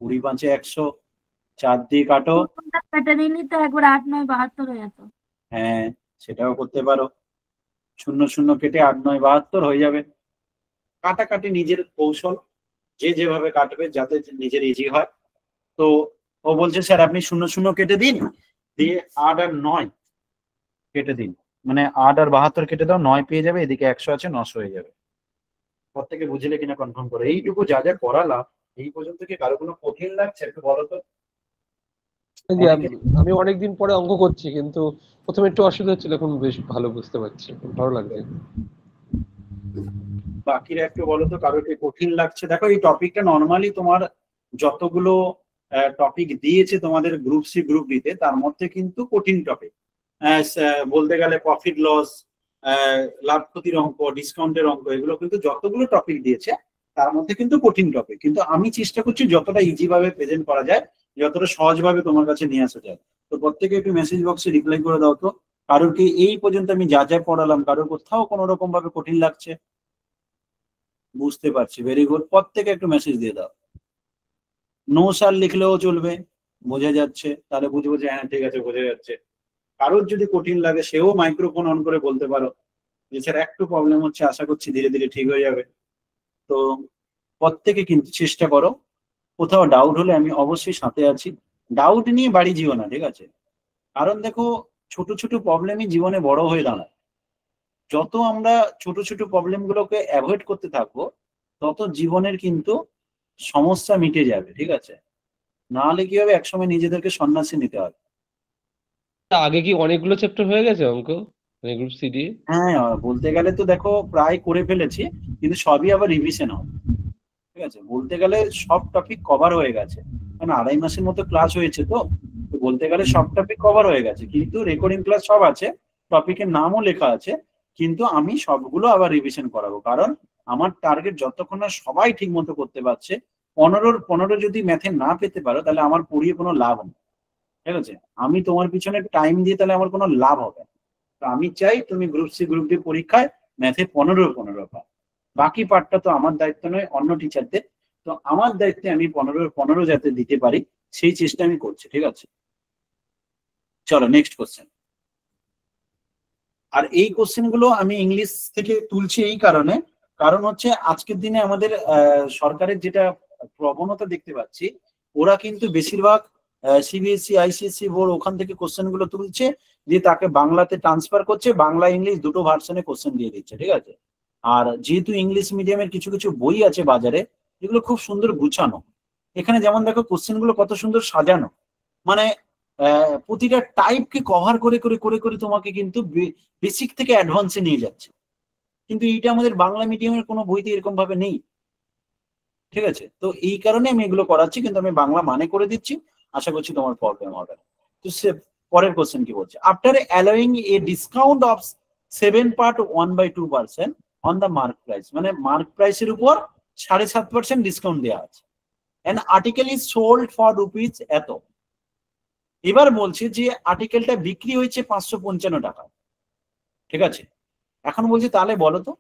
20 5 100, 4 দিয়ে কাটো। কেটে দিনই তো একবার 8 9 72 হয়ে যেত। হ্যাঁ, সেটাও করতে পারো, 0 0 কেটে 8 9 72 হয়ে যাবে। কাটাকাটি নিজের কৌশল, যে যেভাবে কাটবে যাতে নিজের ইজি হয়। তো ও বলছে স্যার আপনি 0 0 কেটে দিন, দিয়ে 8 আর 9 কেটে দিন, মানে 8 আর 72 কেটে দাও, 9 পেয়ে যাবে, এদিকে 100 আছে, 900 হয়ে যাবে। প্রত্যেকে বুঝলে কিনা কনফার্ম করে। এইটুকু যা যা করালাম এই পর্যন্ত কি কারো কোনো কঠিন লাগছে একটু বলো তো? আমি অনেকদিন পরে অঙ্ক করছি, কিন্তু প্রথমে একটু অসুবিধা হচ্ছিল, এখন বেশ ভালো বুঝতে পারছি, ভালো লাগছে। বাকিরা একটু বলো তো কারো কি কঠিন লাগছে? দেখো এই টপিকটা নর্মালি তোমার যতগুলো টপিক দিয়েছে তোমাদের গ্রুপ সি গ্রুপ ডিতে, তার মধ্যে কিন্তু কঠিন টপিক বলতে গেলে প্রফিট লস, লাভ ক্ষতির অঙ্ক, ডিসকাউন্টের অঙ্ক, এগুলো কিন্তু যতগুলো টপিক দিয়েছে তার মধ্যে কিন্তু কঠিন টপিক। কিন্তু আমি চেষ্টা করছি যতটা ইজি ভাবে প্রেজেন্ট করা যায় যতটা সহজভাবে তোমার কাছে নিয়ে আসা যায়। তো প্রত্যেকে একটু মেসেজ বক্সে রিপ্লাই করে দাও তো, কারোর কি এই পর্যন্ত আমি যা যা পড়ালাম কারোর কোথাও কোনো রকম ভাবে কঠিন লাগছে? বুঝতে পারছি, ভেরি গুড, প্রত্যেকে একটু মেসেজ দিয়ে দাও। নো স্যার লিখলেও চলবে, বোঝা যাচ্ছে, তাহলে বুঝবো যে হ্যাঁ ঠিক আছে বোঝা যাচ্ছে। কারোর যদি কঠিন লাগে সেও মাইক্রোফোন অন করে বলতে পারো যে স্যার একটু প্রবলেম হচ্ছে, আশা করছি ধীরে ধীরে ঠিক হয়ে যাবে। তো প্রত্যেকে কিন্তু চেষ্টা করো, কোথাও ডাউট হলে আমি অবশ্যই সাথে আছি। ডাউট নিয়ে বাড়ি যেও না, ঠিক আছে? কারণ দেখো, ছোট ছোট প্রবলেমই জীবনে বড় হয়ে দাঁড়ায়। যত আমরা ছোট ছোট প্রবলেম গুলোকে অ্যাভয়েড করতে থাকবো, তত জীবনের কিন্তু সমস্যা মিটে যাবে, ঠিক আছে? নাহলে কি হবে, একসময় নিজেদেরকে সন্ন্যাসী নিতে হবে। আগে কি অনেকগুলো চ্যাপ্টার হয়ে গেছে অঙ্ক, মানে গ্রুপ সি দিয়ে? হ্যাঁ, বলতে গেলে তো দেখো প্রায় করে ফেলেছি, কিন্তু সবই আবার রিভিশন হবে, ঠিক আছে? বলতে গেলে সব টপিক কভার হয়ে গেছে, কারণ 2.5 মাসের মতো ক্লাস হয়েছে। তো তো বলতে গেলে সব টপিক কভার হয়ে গেছে, কিন্তু রেকর্ডিং ক্লাস সব আছে, টপিকের নামও লেখা আছে, কিন্তু আমি সবগুলো আবার রিভিশন করাবো। কারণ আমার টার্গেট যতক্ষণ না সবাই ঠিক মতো করতে পারছে, 15 যদি ম্যাথে না পেতে পারো তাহলে আমার পড়িয়ে কোনো লাভ নেই, ঠিক আছে? আমি তোমার পিছনে টাইম দিয়ে তাহলে আমার কোনো লাভ হবে না। তো আমি চাই তুমি গ্রুপ সি গ্রুপ ডি পরীক্ষায় ম্যাথে 15 পাও। বাকি পার্টটা তো আমার দায়িত্ব নয়, অন্য টিচারদের। তো আমার দায়িত্বে আমি 15 যাতে দিতে পারি সেই চেষ্টা আমি করছি, ঠিক আছে? চলো নেক্সট কোশ্চেন। আর এই কোশ্চেন গুলো আমি ইংলিশ থেকে তুলছি এই কারণে, কারণ হচ্ছে আজকের দিনে আমাদের সরকারের যেটা প্রবণতা দেখতে পাচ্ছি, ওরা কিন্তু বেশিরভাগ সিবিএসসি আইসিএসসি বোর্ড ওখান থেকে কোশ্চেন গুলো তুলছে, দিয়ে তাকে বাংলাতে ট্রান্সফার করছে, বাংলা ইংলিশ দুটো ভার্সনে কোশ্চেন দিয়ে দিচ্ছে, ঠিক আছে? আর যেহেতু ইংলিশ মিডিয়ামের কিছু কিছু বই আছে বাজারে, যেগুলো খুব সুন্দর গুছানো, এখানে যেমন দেখো কোশ্চেন গুলো কত সুন্দর সাজানো, মানে প্রতিটা টাইপকে কভার করে করে করে করে তোমাকে কিন্তু বেসিক থেকে অ্যাডভান্সে নিয়ে যাচ্ছে। কিন্তু এইটা আমাদের বাংলা মিডিয়ামের কোনো বইতে এরকম ভাবে নেই, ঠিক আছে? তো এই কারণে আমি এগুলো করাচ্ছি, কিন্তু আমি বাংলা মানে করে দিচ্ছি, আশা করছি তোমার প্রবলেম হবে না। তো পরের কোশ্চেন কি বলছে, after allowing A discount of 7.1/2% on the mark price, মানে মার্ক প্রাইসের উপর 7.5% ডিসকাউন্ট দেওয়া আছে, an article is sold for rupees এত। এবার বলছে যে আর্টিকেলটা বিক্রি হয়েছে 555 টাকা, ঠিক আছে? এখন বলছি তাহলে বলো তো,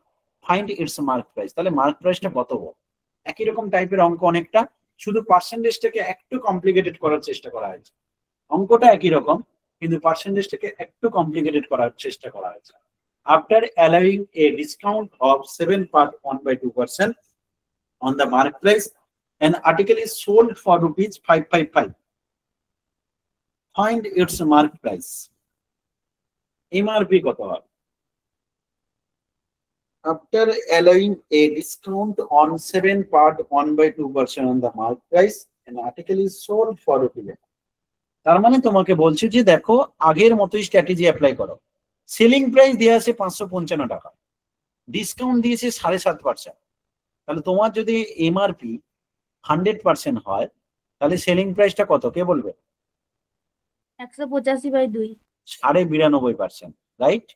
ফাইন্ড ইটস মার্ক প্রাইস, তাহলে মার্ক প্রাইসটা কত বল? একই রকম টাইপের অঙ্ক অনেকটা, শুধু পার্সেন্টেজটাকে একটু কমপ্লিকেটেড করার চেষ্টা করা হয়েছে। অঙ্কটা একই রকম, কিন্তু পার্সেন্টেজটাকে একটু কমপ্লিকেটেড করার চেষ্টা করা হয়েছে। After allowing A discount of 7.1/2% on the mark price, an article is sold for rupees 555. Find its mark price. MRP কত হয়? After allowing a discount on 7.1/2% on the mark price, an article is sold for rupees. তার মানে তোমাকে বলছে যে দেখো আগের মতোই স্ট্র্যাটেজি অ্যাপ্লাই করো। সেলিং প্রাইস দেওয়া আছে 555 টাকা, ডিসকাউন্ট দিয়েছে 7.5%, তাহলে তোমার যদি এমআরপি 100% হয়, তাহলে সেলিং প্রাইসটা কত কে বলবে? 185/2। 92.5%, রাইট?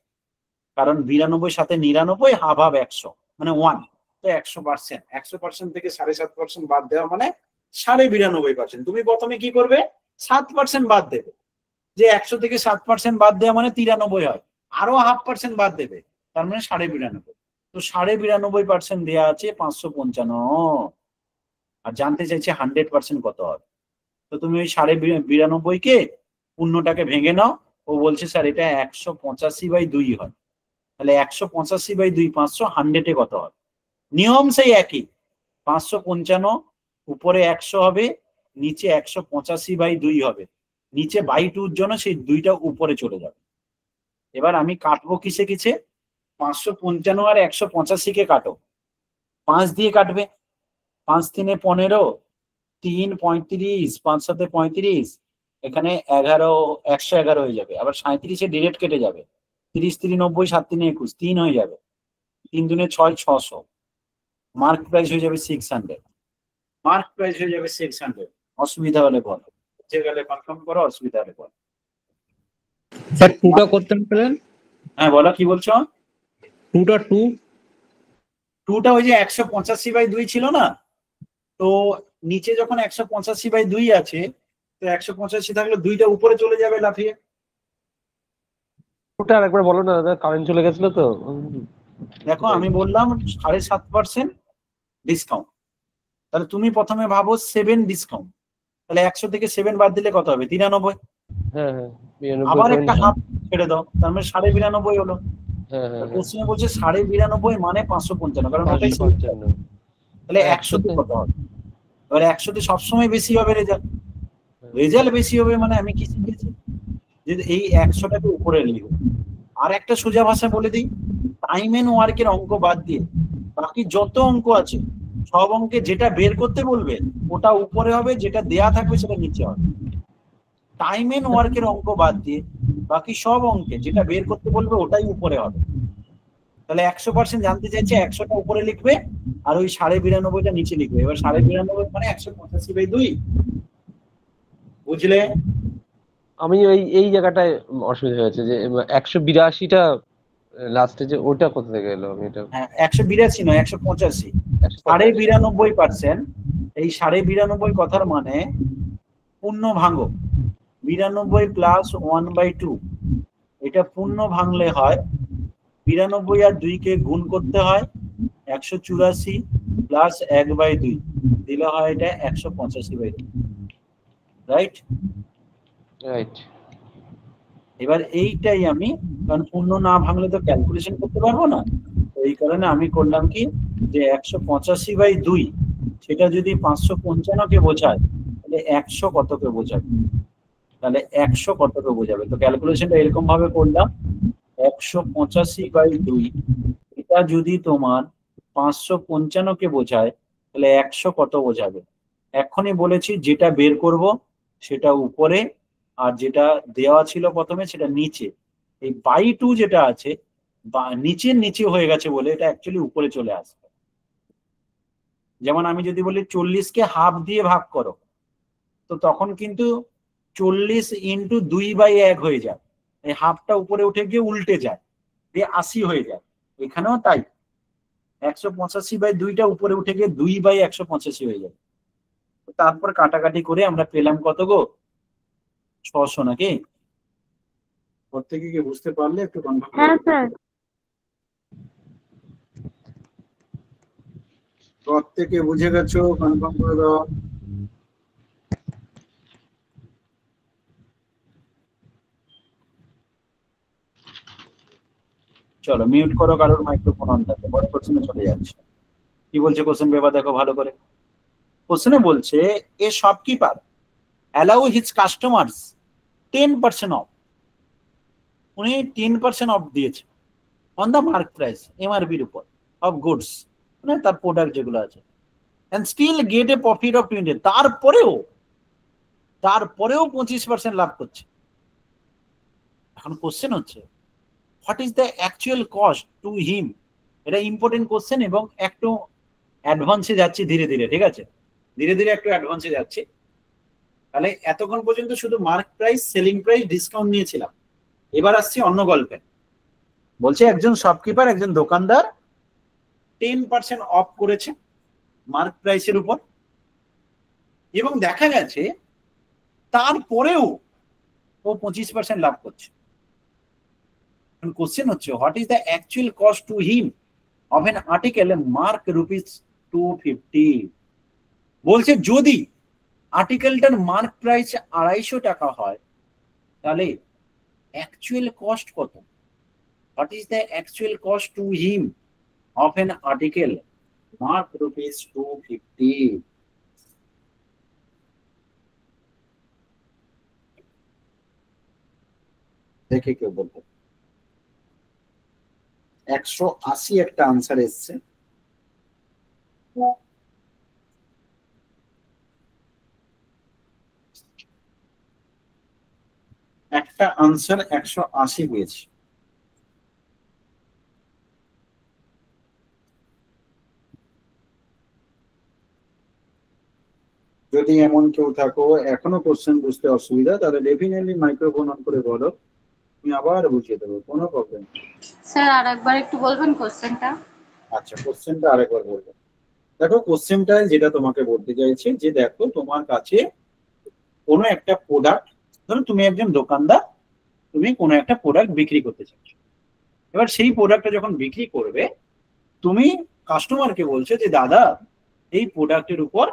কারণ 92 সাথে 99 হাফ হাফ 100 মানে 1, তো 100%, 100% থেকে 7.5% বাদ দেওয়া মানে 92.5%। তুমি প্রথমে কি করবে, 7% বাদ দেবে, যে 100 থেকে 7% বাদ দেওয়া মানে 93 হয়, আরো 0.5% বাদ দেবে, তার মানে 92.5। তো 92.5% দেওয়া আছে 555, আর জানতে চাইছে 100% কত হবে। তো তুমি ওই 92.5 কে পূর্ণটাকে ভেঙে নাও, ও বলছে স্যার এটা 185/2 হয়, তাহলে 185/2 500, 100-এ কত হবে? নিয়ম সেই একই, 555 উপরে 100 হবে, নিচে 185/2 হবে, নিচে বাই 2 জন্য সেই 2টা উপরে চলে যাবে। এবার আমি কাটবো কিসে কিসে, 555 আর 185-কে কাটো, 5 দিয়ে কাটবে, 5 3 15, 3 35, 5 7 35, এখানে 11 111 হয়ে যাবে, আবার 37-এ ডিরেক্ট কেটে যাবে, 30 3 90, 7 3 21, 3 হয়ে যাবে, 3 2 6 600, মার্ক প্রাইস হয়ে যাবে 600, মার্ক প্রাইস হয়ে যাবে 600। অসুবিধা হলে বলো, বুঝে গেলে কনফার্ম করো, অসুবিধা হলে বলো। স্যার টুটা করতে পারলেন? হ্যাঁ বলো কি বলছো? টু টুটা ওই যে 185/2 ছিল না, তো নিচে যখন 185/2 আছে, তো 185 থাকলে দুইটা উপরে চলে যাবে লাফিয়ে। ওটা আরেকবার বলো না দাদা, কারেন্ট চলে গেছিল তো। দেখো আমি বললাম 7.5% ডিসকাউন্ট, তাহলে তুমি প্রথমে ভাবো 7 ডিসকাউন্ট, তাহলে 100 থেকে 7 বাদ দিলে কত হবে? 93। হ্যাঁ হ্যাঁ, আবার 92 একটা হাফ ছেড়ে দাও, তার মানে 92.5 হলো। হ্যাঁ হ্যাঁ, কোশ্চেনে বলছে 92.5 মানে 555, কারণ ওটাই 555। তাহলে 100 তে কত হবে? এবার 100 তে সবসময় বেশি হবে রেজাল্ট বেশি হবে, মানে আমি কি শিখেছি যে এই 100টাকে উপরে লিখো। আর একটা সোজা ভাষা বলে দিই, টাইম এন্ড ওয়ার্কের অঙ্ক বাদ দিয়ে বাকি যত অঙ্ক আছে সব অঙ্কে যেটা বের করতে বলবে ওটা উপরে হবে, যেটা দেয়া থাকবে সেটা নিচে হবে। টাইম এন্ড ওয়ার্কের অঙ্ক বাদ দিয়ে বাকি সব অঙ্কে যেটা বের করতে বলবে ওটাই উপরে হবে। তাহলে 100% জানতে চাইছে 100টা উপরে লিখবে আর ওই 92.5টা নিচে লিখবে। এবার 92.5 মানে 185/2, বুঝলে? আমি এই জায়গাটায় অসুবিধা হয়েছে যে 182টা লাস্টে, যে ওটা কোথা থেকে এলো? আমি এটা 182 নয় 185। 92.5%, এই 92.5 কথার মানে পূর্ণ ভাঙো, 92 প্লাস 1/2, এটা পূর্ণ ভাঙলে হয় 92 আর 2 কে গুণ করতে হয় 184 প্লাস 1/2 দিলে হয় এটা 185/2, রাইট? রাইট। এবার এইটাই আমি, কারণ পূর্ণ না ভাঙলে তো ক্যালকুলেশন করতে পারবো না, এই কারণে আমি করলাম কি যে 185/2 সেটা যদি 555 কে বোঝায় তাহলে 100 কতকে বোঝাবে? তাহলে 100 কতকে বোঝাবে? তো ক্যালকুলেশনটা এরকম ভাবে করলাম, 185/2 এটা যদি তোমার 555 কে বোঝায় তাহলে 100 কত বোঝাবে? এখনই বলেছি যেটা বের করব সেটা উপরে আর যেটা দেওয়া ছিল প্রথমে সেটা নিচে। এই বাই 2 যেটা আছে বা নিচের নিচে হয়ে গেছে বলে এটা অ্যাকচুয়ালি উপরে চলে আসবে। যেমন আমি যদি বলি 40 কে হাফ দিয়ে ভাগ করো, তো তখন কিন্তু 40 ইন্টু 2/1 হয়ে যায়, এই হাফটা উপরে উঠে গিয়ে উল্টে যায়, দিয়ে 80 হয়ে যায়। এখানেও তাই, 185/2টা উপরে উঠে গিয়ে 2/185 হয়ে যায়। তারপর কাটাকাটি করে আমরা পেলাম কত গো? 600, নাকি? প্রত্যেকে কি বুঝতে পারলে? একটু কনফার্ম। হ্যাঁ স্যার। প্রত্যেকে বুঝে গেছো? কনফার্ম করে দাও। চলো মিউট করো কারোর মাইক্রোফোন অন থাকে, পরে কোশ্চেনে চলে যাচ্ছে। কি বলছে কোশ্চেন পেপার দেখো ভালো করে। কোশ্চেনে বলছে a shopkeeper allow his customers 10% off, উনি 10% অফ দিয়েছে অন দ্য মার্ক প্রাইস, এমআরপির উপর অফ গুডস, মানে তার প্রোডাক্ট যেগুলো আছে, and still get a profit of 20, তারপরেও 25% লাভ করছে। এখন কোশ্চেন হচ্ছে what is the actual cost to him? এটা ইম্পর্টেন্ট কোশ্চেন এবং একটু অ্যাডভান্সে যাচ্ছি ধীরে ধীরে, ঠিক আছে? ধীরে ধীরে একটু অ্যাডভান্সে যাচ্ছি। তাহলে এতক্ষণ পর্যন্ত শুধু mark price, selling price, discount নিয়েছিলাম। এবার আসছি অন্য গল্পে। বলছে একজন শপকিপার, একজন দোকানদার 10% অফ করেছে মার্ক প্রাইসের উপর, এবং দেখা গেছে তারপরেও ও 25% লাভ করছে। কোশ্চেন হচ্ছে what is the actual cost to him of N article mark ₹250। বলছে যদি আর্টিকেলটার মার্ক প্রাইস 250 টাকা হয় তাহলে অ্যাকচুয়াল কস্ট কত? What is the actual cost to him of N article mark ₹250? দেখে কেউ বলবো। 180 একটা আনসার এসছে। একটা আনসার 180 পেয়েছি। যদি এমন কেউ থাকো এখনো কোশ্চেন বুঝতে অসুবিধা, তাহলে ডেফিনেটলি মাইক্রোফোন অন করে বলো, আমি আবার বুঝিয়ে দেবো, কোনো প্রবলেম। স্যার আরেকবার একটু বলবেন কোশ্চেনটা? আচ্ছা, কোশ্চেনটা আরেকবার বলবো। দেখো কোশ্চেনটা যেটা তোমাকে বলতে চাইছে যে দেখো তোমার কাছে কোনো একটা প্রোডাক্ট, ধরো তুমি একজন দোকানদার, তুমি কোনো একটা প্রোডাক্ট বিক্রি করতে চাইছো। এবার সেই প্রোডাক্টটা যখন বিক্রি করবে, তুমি কাস্টমারকে বলছো যে দাদা এই প্রোডাক্টের উপর,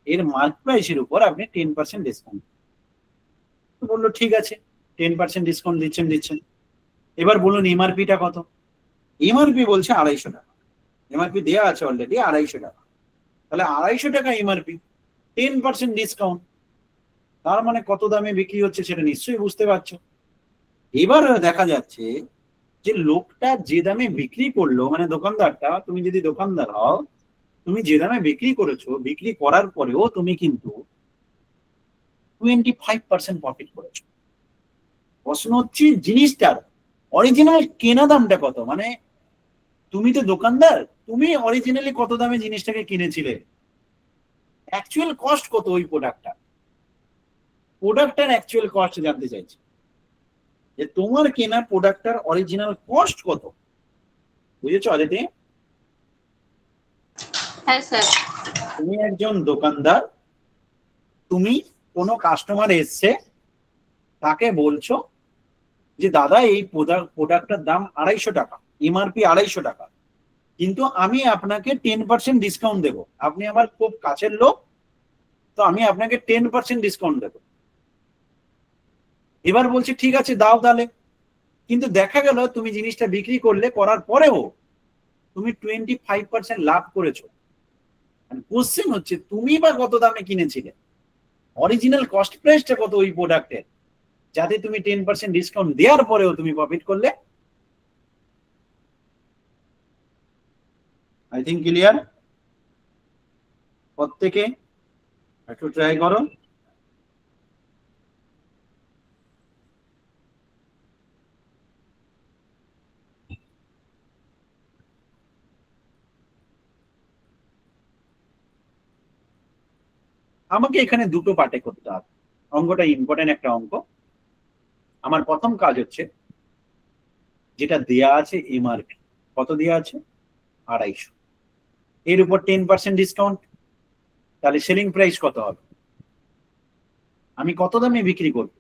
এর মার্ক প্রাইসের উপর আপনি 10% ডিসকাউন্ট। বললো ঠিক আছে, 10% ডিসকাউন্ট দিচ্ছেন। এবার বলুন এমআরপিটা কত? এমআরপি বলছে 250 টাকা। এমআরপি দেওয়া আছে অলরেডি 250 টাকা। তাহলে 250 টাকা এমআরপি, 10% ডিসকাউন্ট, তার মানে কত দামে বিক্রি হচ্ছে সেটা নিশ্চয়ই বুঝতে পারছো। এবার দেখা যাচ্ছে যে লোকটা যে দামে বিক্রি করলো, মানে দোকানদারটা, তুমি যদি দোকানদার হও, তুমি যে দামে বিক্রি করেছো, বিক্রি করার পরেও তুমি কিন্তু 25% প্রফিট করেছো। প্রশ্ন হচ্ছে জিনিসটার অরিজিনাল কেনা দামটা কত? মানে তুমি তো দোকানদার, তুমি অরিজিনালি কত দামে জিনিসটাকে কিনেছিলে, অ্যাকচুয়াল কস্ট কত ওই প্রোডাক্টটার অ্যাকচুয়াল কস্ট জানতে চাইছি, যে তোমার কেনা প্রোডাক্টটার অরিজিনাল কস্ট কত। বুঝেছো অদিতি? হ্যাঁ স্যার। তুমি একজন দোকানদার, তুমি কোনো কাস্টমার এসছে, তাকে বলছো যে দাদা এই প্রোডাক্টটার দাম 250 টাকা, এমআরপি 250 টাকা, কিন্তু আমি আপনাকে 10% ডিসকাউন্ট দেবো, আপনি আমার খুব কাছের লোক, তো আমি আপনাকে 10% ডিসকাউন্ট দেবো। এবার বলছে ঠিক আছে দাও তাহলে, কিন্তু দেখা গেল তুমি জিনিসটা বিক্রি করলে, করার পরেও তুমি 25% লাভ করেছো। কোশ্চেন হচ্ছে তুমি বা কত দামে কিনেছিলে, অরিজিনাল কস্ট প্রাইসটা কত ওই প্রোডাক্টের, যাতে তুমি 10% ডিসকাউন্ট দেওয়ার পরেও তুমি প্রফিট করলে। I think clear. প্রত্যেকে একটু ট্রাই করো। আমাকে এখানে দুটো পার্টে করতে হবে, অঙ্কটা ইম্পর্টেন্ট একটা অঙ্ক। আমার প্রথম কাজ হচ্ছে, যেটা দেয়া আছে এমআরপি কত দেয়া আছে 250, এর উপর 10% ডিসকাউন্ট, তাহলে সেলিং প্রাইস কত হবে? আমি কত দামে বিক্রি করব?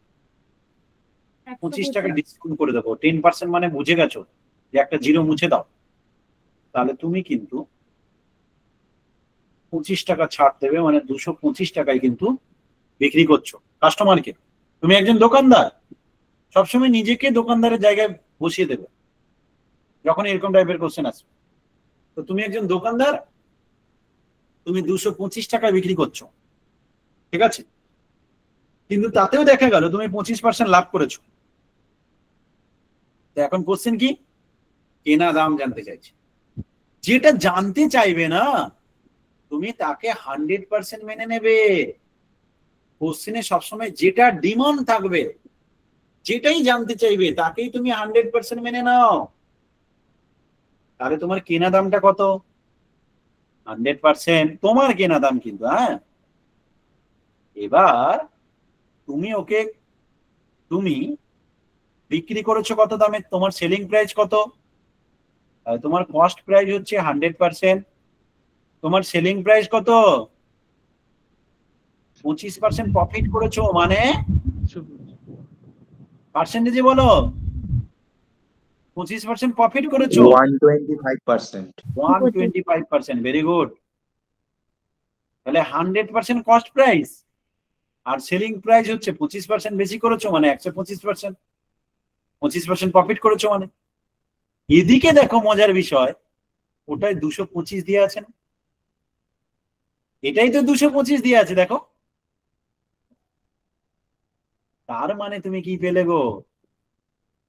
25 টাকা ডিসকাউন্ট করে দেবো। 10% মানে বুঝে গেছো যে একটা জিরো মুছে দাও, তাহলে তুমি কিন্তু 25 টাকা ছাড় দেবে, মানে 225 টাকায় কিন্তু বিক্রি করছো কাস্টমারকে। তুমি একজন দোকানদার, সবসময় নিজেকে দোকানদারের জায়গায় বসিয়ে দেবে যখন এরকম টাইপের কোশ্চেন আসবে। তো তুমি একজন দোকানদার, তুমি 225 টাকায় বিক্রি করছো, ঠিক আছে, কিন্তু তাতেও দেখা গেল তুমি 25% লাভ করেছো। তো এখন কোশ্চেন কি? কেনা দাম জানতে চাইছে। যেটা জানতে চাইবে না তুমি তাকে 100% মেনে নেবে। কোশ্চেনে সবসময় যেটা ডিমান্ড থাকবে, যেটাই জানতে চাইবে, তাকেই তুমি 100% মেনে নাও। তাহলে তোমার কেনা দামটা কত? 100% তোমার কেনা দাম কিন্তু। হ্যাঁ, এবার তুমি বিক্রি করেছো কত দামে, তোমার সেলিং প্রাইস কত? তোমার কস্ট প্রাইস হচ্ছে 100%, তোমার সেলিং প্রাইস কত? 25% প্রফিট করেছো, মানে পার্সেন্টেজে বলো। 25% প্রফিট করেছো, 125%। Very good. তাহলে 100% কস্ট প্রাইস আর সেলিং প্রাইস হচ্ছে 25% বেশি করেছো, মানে 125%। 25% প্রফিট করেছো মানে। এদিকে দেখো মজার বিষয়, ওটাই 225 দিয়ে আছে না, এটাই তো 225 দিয়ে আছে, দেখো। তার মানে তুমি কি পেলে গো?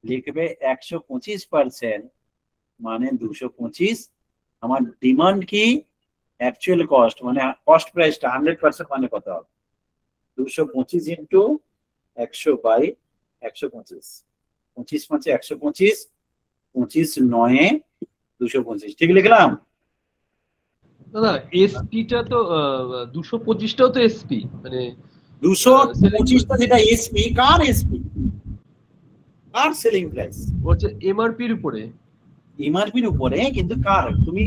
লিখবে 125% মানে 225। আমার ডিমান্ড কি? অ্যাকচুয়াল কস্ট, মানে কস্ট প্রাইসটা 100% মানে কত হবে? 225 ইন্টু 100 বাই 125। 25 মানে 125, 25 9 225, ঠিক লিখলাম? দাদা এসপিটা তো 225টাও তো এসপি, মানে 225টা যেটা এসপি, কার এসপি? কার সেলিং প্রাইস? হচ্ছে এমআরপির উপরে। এমআরপির উপরে, কিন্তু কার? তুমি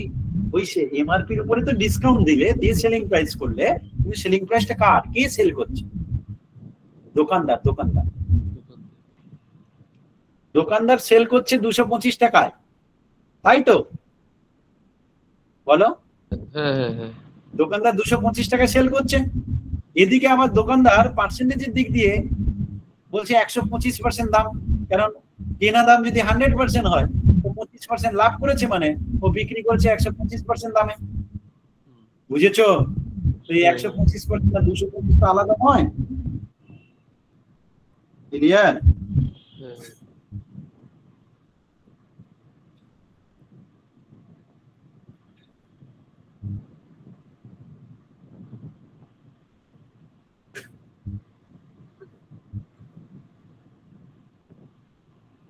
ওই এমআরপির উপরে তো ডিসকাউন্ট দিলে, দিয়ে সেলিং প্রাইস করলে, তুমি সেলিং প্রাইসটা কার? কে সেল করছে? দোকানদার দোকানদার দোকানদার সেল করছে 225 টাকায়, তাই তো? বলো। হ্যাঁ হ্যাঁ হ্যাঁ দোকানদার 225 টাকায় সেল করছে, এদিকে আবার দোকানদার পার্সেন্টেজের দিক দিয়ে বলছে 125% দাম, কারণ কেনা দাম যদি 100% হয় তো 25% লাভ করেছে, মানে ও বিক্রি করছে 125% দামে। বুঝেছো? তো এই 125% আর 225 তো আলাদা নয়। ক্লিয়ার? হ্যাঁ।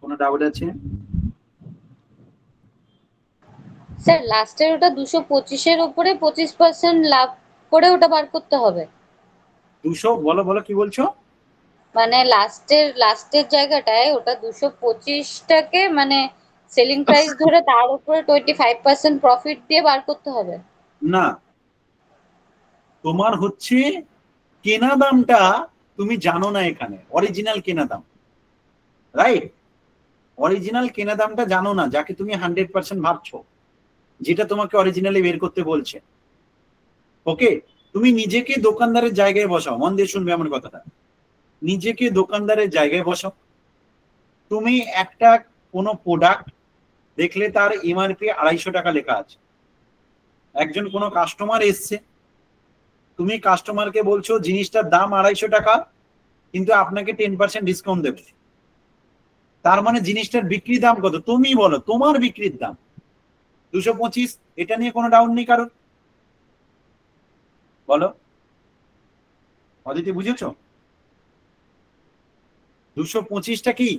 কোনো ডাউট আছে? স্যার লাস্টের ওটা 225-এর উপরে 25% লাভ করে ওটা বার করতে হবে। 200 বলো বলো কি বলছো? মানে লাস্টের জায়গাটায় ওটা 225টাকে মানে সেলিং প্রাইস ধরে তার উপরে 25% প্রফিট দিয়ে বার করতে হবে। না, তোমার হচ্ছে কেনা দামটা তুমি জানো না, এখানে অরিজিনাল কেনা দাম, রাইট? অরিজিনাল কেনা দামটা জানো না, যাকে তুমি 100% ভাবছো, যেটা তোমাকে অরিজিনালি বের করতে বলছে। ওকে, তুমি নিজেকে দোকানদারের জায়গায় বসাও, মন দিয়ে শুনবে আমার কথাটা। নিজেকে দোকানদারের জায়গায় বসাও। তুমি একটা কোনো প্রোডাক্ট দেখলে তার এমআরপি 250 টাকা লেখা আছে, একজন কোনো কাস্টমার এসছে, তুমি কাস্টমারকে বলছো জিনিসটার দাম 250 টাকা, কিন্তু আপনাকে 10% ডিসকাউন্ট দেবে। তার মানে জিনিসটার বিক্রি দাম কত? তুমি বলো, তোমার বিক্রির দাম 225, এটা নিয়ে কোনো ডাউট নেই কারণ। বলো অদিতি, বুঝেছো? 225টা কি?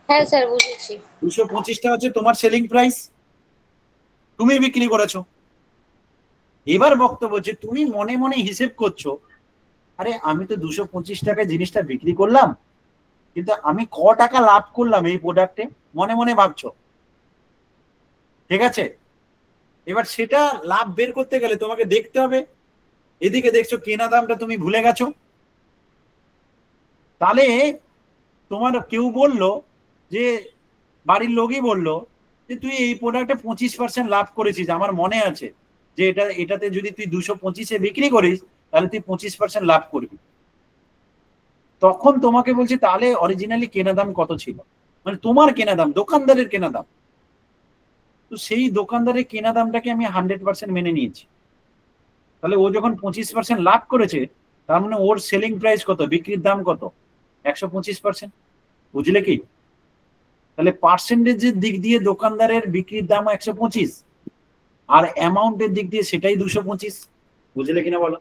হ্যাঁ স্যার বুঝেছি। 225টা হচ্ছে তোমার সেলিং প্রাইস, তুমি বিক্রি করেছো। এবার বক্তব্য যে তুমি মনে মনে হিসেব করছো, আরে আমি তো 225 টাকায় জিনিসটা বিক্রি করলাম, কিন্তু আমি ক টাকা লাভ করলাম এই প্রোডাক্টে, মনে মনে ভাবছো। ঠিক আছে, এবার সেটা লাভ বের করতে গেলে তোমাকে দেখতে হবে, এদিকে দেখছো কেনা দামটা তুমি ভুলে গেছো। তাহলে তোমার কেউ বললো, যে বাড়ির লোকই বললো যে তুই এই প্রোডাক্টে 25% লাভ করেছিস, আমার মনে আছে যে এটাতে যদি তুই 225-এ বিক্রি করিস তাহলে তুই 25% লাভ করবি। তখন তোমাকে বলছি তাহলে অরিজিনালি কেনা দাম কত ছিল, মানে তোমার কেনা দাম, দোকানদারের কেনা দাম। তো সেই দোকানদারের কেনা দামটাকে আমি 100% মেনে নিয়েছি। তাহলে ও যখন 25% লাভ করেছে, তার মানে ওর সেলিং প্রাইস কত, বিক্রির দাম কত? 125%। বুঝলে কি? তাহলে পার্সেন্টেজের দিক দিয়ে দোকানদারের বিক্রির দাম 125, আর অ্যামাউন্টের দিক দিয়ে সেটাই 225। বুঝলে কিনা বলো?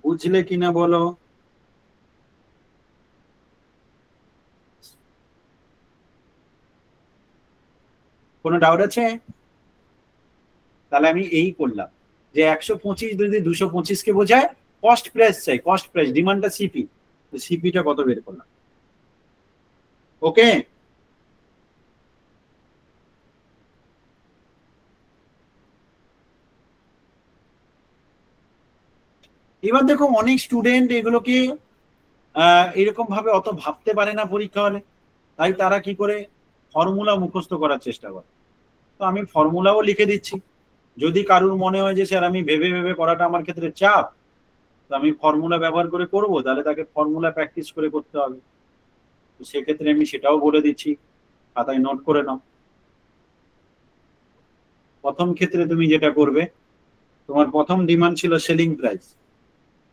বুঝলে কিনা বলো? কোনো ডাউট আছে? তাহলে আমি এই করলাম যে 125 যদি 225-কে বোঝায়, কস্ট প্রাইস চাই, কস্ট প্রাইস, ডিমান্ডটা সিপি, তো সিপিটা কত বের করলাম। ওকে, এবার দেখো অনেক স্টুডেন্ট এগুলোকে এরকম ভাবে অত ভাবতে পারে না পরীক্ষা হলে, তাই তারা কি করে ফর্মুলা মুখস্থ করার চেষ্টা করে। তো আমি ফর্মুলাও লিখে দিচ্ছি, যদি কারুর মনে হয় যে স্যার আমি ভেবে ভেবে করাটা আমার ক্ষেত্রে চাপ, তো আমি ফর্মুলা ব্যবহার করে করব, তাহলে তাকে ফর্মুলা প্র্যাকটিস করে করতে হবে। তো সেক্ষেত্রে আমি সেটাও বলে দিচ্ছি, খাতায় নোট করে নাও। প্রথম ক্ষেত্রে তুমি যেটা করবে, তোমার প্রথম ডিমান্ড ছিল সেলিং প্রাইস,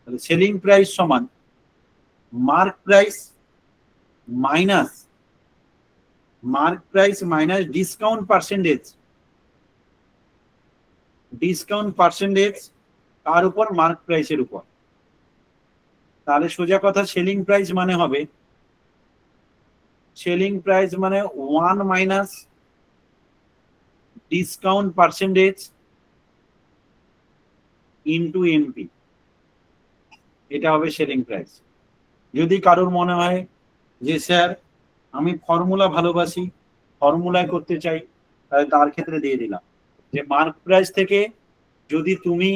তাহলে সেলিং প্রাইস সমান mark price minus discount percentage. Discount percentage কার উপর? মার্ক প্রাইসের উপর। তাহলে সোজা কথা, সেলিং প্রাইস মানে হবে, সেলিং প্রাইস মানে 1 minus discount percentage into MP, এটা হবে সেলিং প্রাইস। যদি কারোর মনে হয় যে স্যার আমি ফর্মুলা ভালোবাসি, ফর্মুলায় করতে চাই, তাহলে তার ক্ষেত্রে দিয়ে দিলাম যে মার্ক প্রাইস থেকে যদি তুমি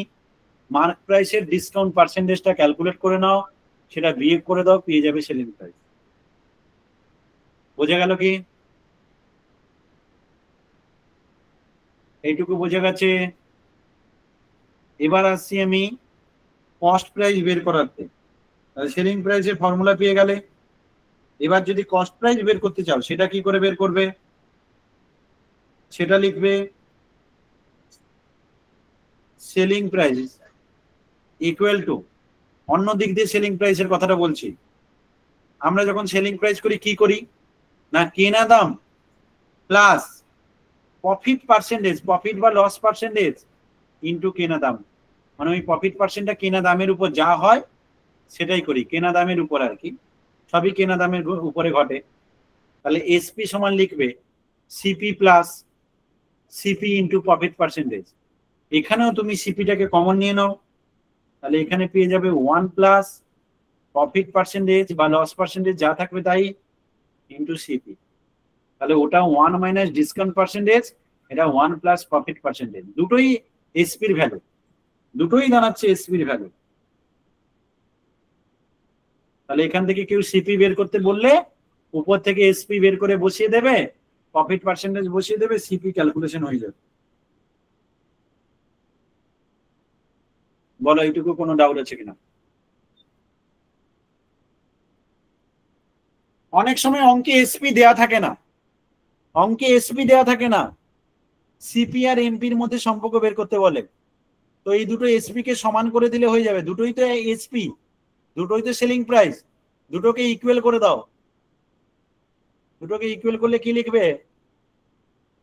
মার্ক প্রাইসের ডিসকাউন্ট পার্সেন্টেজটা ক্যালকুলেট করে নাও, সেটা বিয়োগ করে দাও, পেয়ে যাবে সেলিং প্রাইস। বোঝা গেল কি? এইটুকু বোঝা গেছে। এবার আসছি আমি কস্ট প্রাইস বের করাতে। সেলিং প্রাইসের ফর্মুলা পেয়ে গেলে, এবার যদি কস্ট প্রাইস বের করতে চাও সেটা কি করে বের করবে? সেটা লিখবে সেলিং প্রাইস ইকুয়াল টু, অন্য দিক দিয়ে সেলিং প্রাইসের কথাটা বলছি, আমরা যখন সেলিং প্রাইস করি কি করি না, কেনা দাম প্লাস প্রফিট পার্সেন্টেজ, প্রফিট বা লস পার্সেন্টেজ ইনটু কেনা দাম, মানে ওই প্রফিট পার্সেন্টটা কেনা দামের উপর যা হয় সেটাই করি, কেনা দামের উপর আর কি, সবই কেনা দামের উপরে ঘটে। তাহলে এসপি সমান লিখবে CP plus CP into profit percentage. এখানেও তুমি সিপিটাকে কমন নিয়ে নাও, তাহলে এখানে পেয়ে যাবে 1 প্লাস প্রফিট পার্সেন্টেজ বা লস পার্সেন্টেজ যা থাকবে তাই ইনটু সিপি। তাহলে ওটা 1 মাইনাস ডিসকাউন্ট পার্সেন্টেজ, এটা 1 প্লাস প্রফিট পার্সেন্টেজ, দুটোই এসপির ভ্যালু, দুটোই দাঁড়াচ্ছে এসপির ভ্যালু। তাহলে এখান থেকে কেউ সিপি বের করতে বললে উপর থেকে এসপি বের করে বসিয়ে দেবে, প্রফিট পার্সেন্টেজ বসিয়ে দেবে, সিপি ক্যালকুলেশন হয়ে যাবে। বলো এইটুকু কোনো ডাউট আছে কিনা? অনেক সময় অঙ্কে এসপি দেয়া থাকে না, অঙ্কে এসপি দেয়া থাকে না, সিপি আর এমপির মধ্যে সম্পর্ক বের করতে বলে, তো এই দুটো এসপি কে সমান করে দিলে হয়ে যাবে, দুটোই তো এসপি, দুটোই তো সেলিং প্রাইস, দুটোকে ইকুয়াল করে দাও। দুটোকে ইকুয়াল করলে কি লিখবে?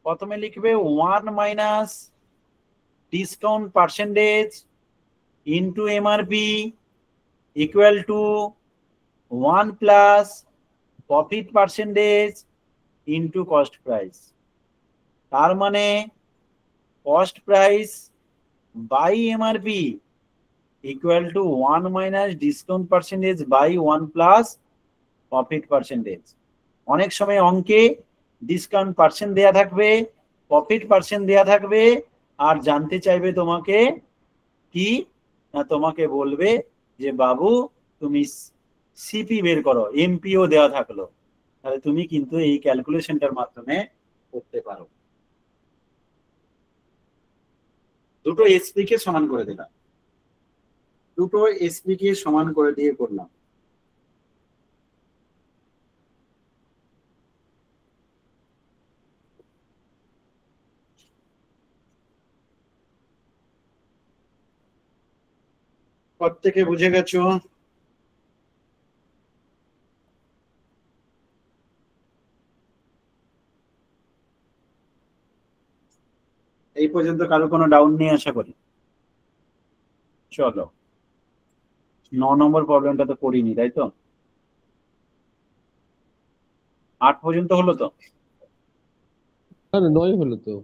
প্রথমে লিখবে 1 minus discount percentage into MRP equal to 1 plus profit percentage into cost price. তার মানে cost price by MRP equal to 1 minus discount percentage by 1 plus profit percentage. অনেক সময় অঙ্কে ডিসকাউন্ট পার্সেন্ট দেয়া থাকবে, প্রফিট পার্সেন্ট দেয়া থাকবে, আর জানতে চাইবে তোমাকে কি না, তোমাকে বলবে যে বাবু তুমি সিপি বের করো, এমপিও দেওয়া থাকলো, তাহলে তুমি কিন্তু এই ক্যালকুলেশনটার মাধ্যমে করতে পারো। দুটো এসপি কে সমান করে দিলাম, দুটো এসপি কে সমান করে দিয়ে করলাম। প্রত্যেকে বুঝে গেছো? এই পর্যন্ত কারো কোনো ডাউট নেই আশা করি। চলো 9 নম্বর প্রবলেমটা তো করিনি, তাই তো? 8 পর্যন্ত হলো তো? না 9 হলো তো।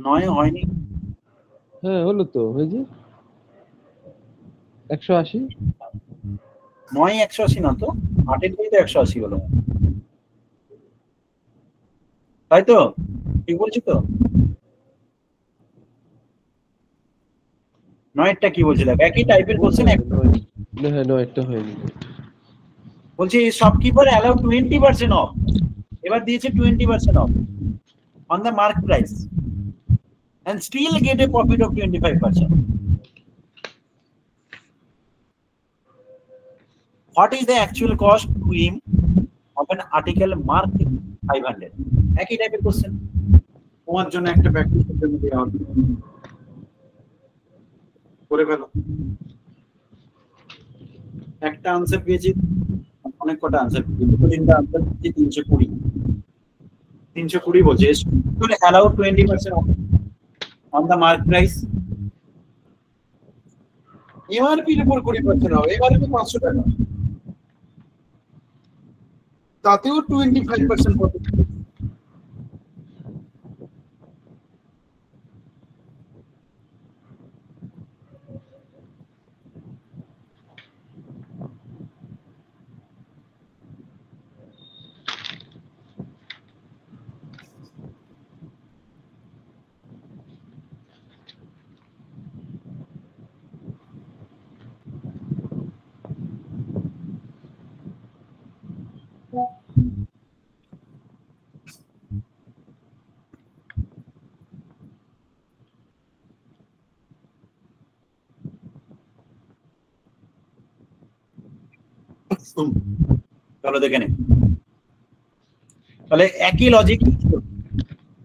9 হয়নি? হ্যাঁ হলো তো, হয়েছে 180। 9 180 না তো, 8 এর তো 180 হলো, তাই তো? ঠিক বলছি তো? 9টা কি বলছি, দেখ একই টাইপের কোশ্চেন। হ্যাঁ 9টা হয়নি। বলছি শপকিপার অ্যালাউ 20% অফ, এবার দিয়েছে 20% of on the mark price and still get a profit of 25%. What is the actual cost to him of an article marked 500? একই টাইপের কোশ্চেন, তোমার জন্য একটা প্র্যাকটিস করতে দেওয়া হবে, করে ফেলো। একটা আনসার পেয়েছি, অনেক কটা আনসার পেয়েছি, দুটো তিনটা আনসার পেয়েছি, 320। 320 বলছে allow 20% of on the mark price. MRP এর উপর 20% হবে, এমআরপি 500 টাকা, তাতেও 25% প্রফিট। চলো দেখে নে। তাহলে একই লজিক,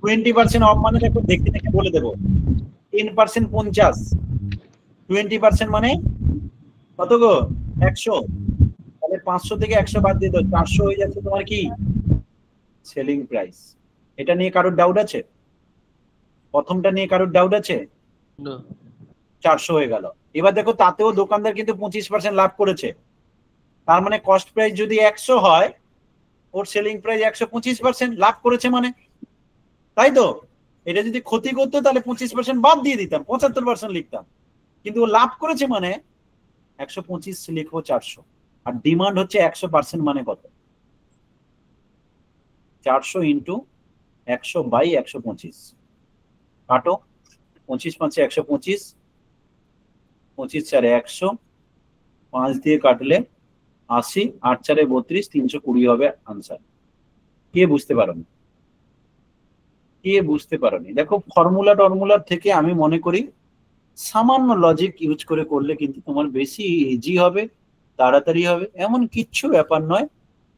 20% অফ মানে দেখো দেখতে দেখে বলে দেবো, 10% 50, 20% মানে কত গো 100। তাহলে 500 থেকে 100 বাদ দিয়ে দাও, 400 হয়ে যাচ্ছে তোমার কি সেলিং প্রাইস। এটা নিয়ে কারোর ডাউট আছে? প্রথমটা নিয়ে কারোর ডাউট আছে? 400 হয়ে গেল। এবার দেখো তাতেও দোকানদার কিন্তু 25% লাভ করেছে। তার মানে কস্ট প্রাইস যদি 100 হয়, ওর সেলিং প্রাইস 125% লাভ করেছে মানে, তাই তো? এটা যদি ক্ষতি করতো তাহলে 25% বাদ দিয়ে দিতাম, 75% লিখতাম। কিন্তু ও লাভ করেছে মানে 125 লিখবো 400। আর ডিমান্ড হচ্ছে 100% মানে কত? 400 ইন্টু 100 বাই 125। কাটো, 25 5 125, 25 4 100, 5 দিয়ে কাটলে 80, 8 4 32, 320 হবে আনসার। কে বুঝতে পারোনি? কে বুঝতে পারোনি? দেখো ফর্মুলার থেকে আমি মনে করি সামান্য লজিক ইউজ করে করলে কিন্তু তোমার বেশি ইজি হবে, তাড়াতাড়ি হবে। এমন কিচ্ছু ব্যাপার নয়।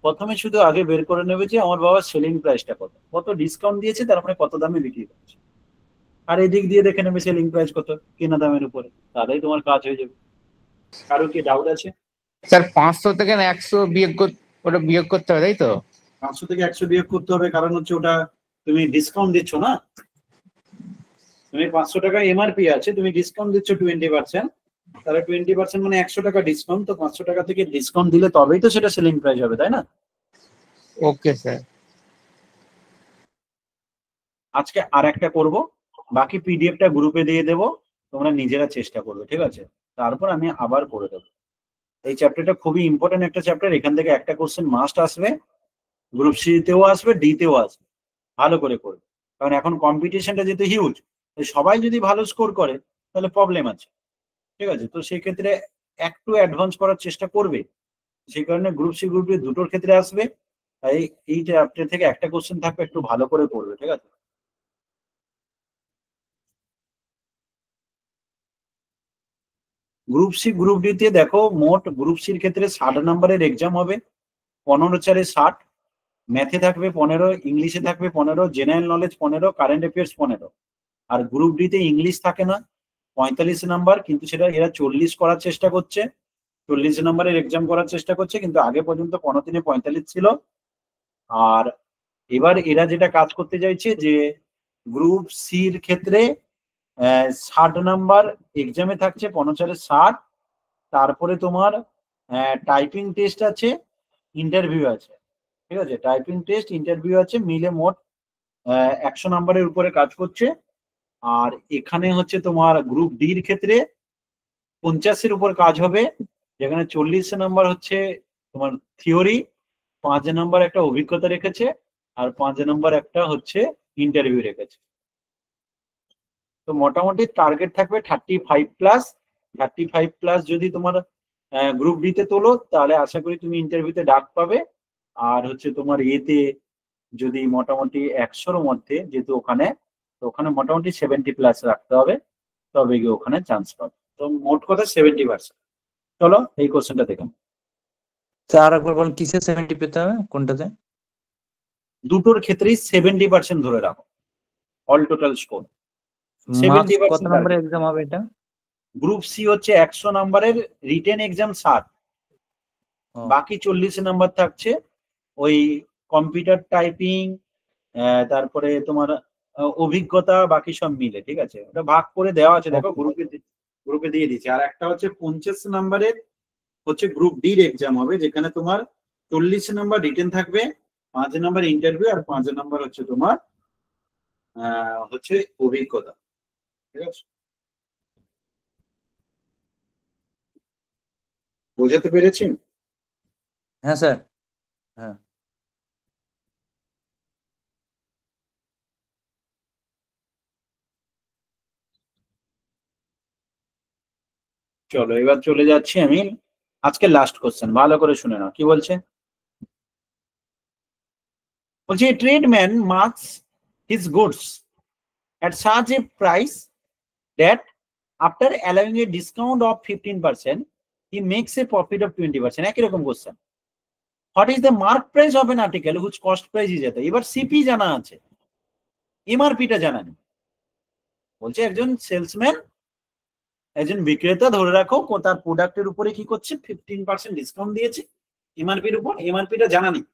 প্রথমে শুধু আগে বের করে নেবে যে আমার বাবা সেলিং প্রাইসটা কত, কত ডিসকাউন্ট দিয়েছে, তার মানে কত দামে বিক্রি করছে। আর এদিক দিয়ে দেখে নেবে সেলিং প্রাইস কত কেনা দামের উপরে, তাহলেই তোমার কাজ হয়ে যাবে। কারো কি ডাউট আছে? স্যার 500 থেকে 100 ওটা বিয়োগ করতে হবে, তাই তো? 500 থেকে 100 বিয়োগ করতে হবে, কারণ হচ্ছে ওটা তুমি ডিসকাউন্ট দিচ্ছ না। তুমি 500 টাকা এমআরপি আছে, তুমি ডিসকাউন্ট দিচ্ছ 20%, তাহলে 20% মানে 100 টাকা ডিসকাউন্ট। তো 500 টাকা থেকে ডিসকাউন্ট দিলে তবেই তো সেটা সেলিং প্রাইস হবে, তাই না? Okay sir. আজকে আর একটা করবো, বাকি পিডিএফটা গ্রুপে দিয়ে দেবো, তোমরা নিজেরা চেষ্টা করবে, ঠিক আছে? তারপর আমি আবার করে দেবো। এই চ্যাপ্টারটা খুবই ইম্পর্টেন্ট একটা চ্যাপ্টার। এখান থেকে একটা কোশ্চেন মাস্ট আসবে, গ্রুপ সি তেও আসবে, ডি তেও আসবে। ভালো করে করবে, কারণ এখন কম্পিটিশনটা যেহেতু হিউজ, সবাই যদি ভালো স্কোর করে তাহলে প্রবলেম আছে, ঠিক আছে? তো সেই ক্ষেত্রে একটু অ্যাডভান্স করার চেষ্টা করবে। সেই কারণে গ্রুপ সি গ্রুপ ডি দুটোর ক্ষেত্রে আসবে। তাই এই চ্যাপ্টার থেকে একটা কোশ্চেন থাকবে, একটু ভালো করে করবে, ঠিক আছে? গ্রুপ সি গ্রুপ ডি তে দেখো মোট গ্রুপ সির ক্ষেত্রে 60 নম্বরের এক্সাম হবে, 15 4 60, ম্যাথে থাকবে 15, ইংলিশে থাকবে 15, জেনারেল নলেজ 15, কারেন্ট অ্যাফেয়ার্স 15। আর গ্রুপ ডি তে ইংলিশ থাকে না, 45 নাম্বার, কিন্তু সেটা এরা 40 করার চেষ্টা করছে, 40 নম্বরের এক্সাম করার চেষ্টা করছে, কিন্তু আগে পর্যন্ত 15 45 ছিল। আর এবার এরা যেটা কাজ করতে চাইছে যে গ্রুপ সির ক্ষেত্রে 60 নাম্বার এক্সামে থাকছে, 15 60, তারপরে তোমার টাইপিং টেস্ট আছে, ইন্টারভিউ আছে, ঠিক আছে? টাইপিং টেস্ট, ইন্টারভিউ আছে, মিলে মোট 100 নাম্বারের উপরে কাজ করছে। আর এখানে হচ্ছে তোমার গ্রুপ ডির ক্ষেত্রে 50-এর উপর কাজ হবে, যেখানে 40 নাম্বার হচ্ছে তোমার থিওরি, 5 নাম্বার একটা অভিজ্ঞতা রেখেছে, আর 5 নাম্বার একটা হচ্ছে ইন্টারভিউ রেখেছে। তো মোটামুটি টার্গেট থাকবে 35+। 35+ যদি তোমার গ্রুপ ডি তে তোলো, তাহলে আশা করি তুমি ইন্টারভিউতে ডাক পাবে। আর হচ্ছে তোমার এতে যদি মোটামুটি 100-এর মধ্যে, যেহেতু ওখানে, তো ওখানে মোটামুটি 70+ রাখতে হবে, তবে গিয়ে ওখানে চান্স পাবে। তো মোট কথা 70%। চলো এই কোশ্চেনটা দেখুন। স্যার একবার বলুন কিসে 70 পেতে হবে, কোনটাতে? দুটোর ক্ষেত্রেই 70% ধরে রাখো, অল টোটাল স্কোর। কত নম্বরের এক্সাম হবে এটা? গ্রুপ সি হচ্ছে 100 নাম্বারের রিটেন এক্সাম 60, বাকি 40 নাম্বার থাকছে ওই কম্পিউটার টাইপিং, তারপরে তোমার অভিজ্ঞতা, বাকি সব মিলে, ঠিক আছে? ওটা ভাগ করে দেওয়া আছে, দেখো গ্রুপে দিয়ে দিচ্ছে। আর একটা হচ্ছে 50 নাম্বারের হচ্ছে গ্রুপ ডির এক্সাম হবে, যেখানে তোমার 40 নাম্বার রিটেন থাকবে, 5 নাম্বার ইন্টারভিউ, আর 5 নাম্বার হচ্ছে তোমার হচ্ছে অভিজ্ঞতা, ঠিক আছে? বোঝাতে পেরেছি? হ্যাঁ স্যার, হ্যাঁ। চলো এবার চলে যাচ্ছি আমি আজকে লাস্ট কোশ্চেন, ভালো করে শুনে নাও কি বলছে। বলছে tradesman marks his goods at such a price that after allowing a discount of 15% he makes a profit of 20%। একই রকম question. What is the mark price of N article which cost price is এত। এবার CP জানা আছে, এমআরপিটা জানা নেই। বলছে একজন সেলসম্যান, একজন বিক্রেতা ধরে রাখো তার প্রোডাক্টের উপরে কি করছে, 15% ডিসকাউন্ট দিয়েছে এমআরপির উপর, এমআরপিটা জানা নেই।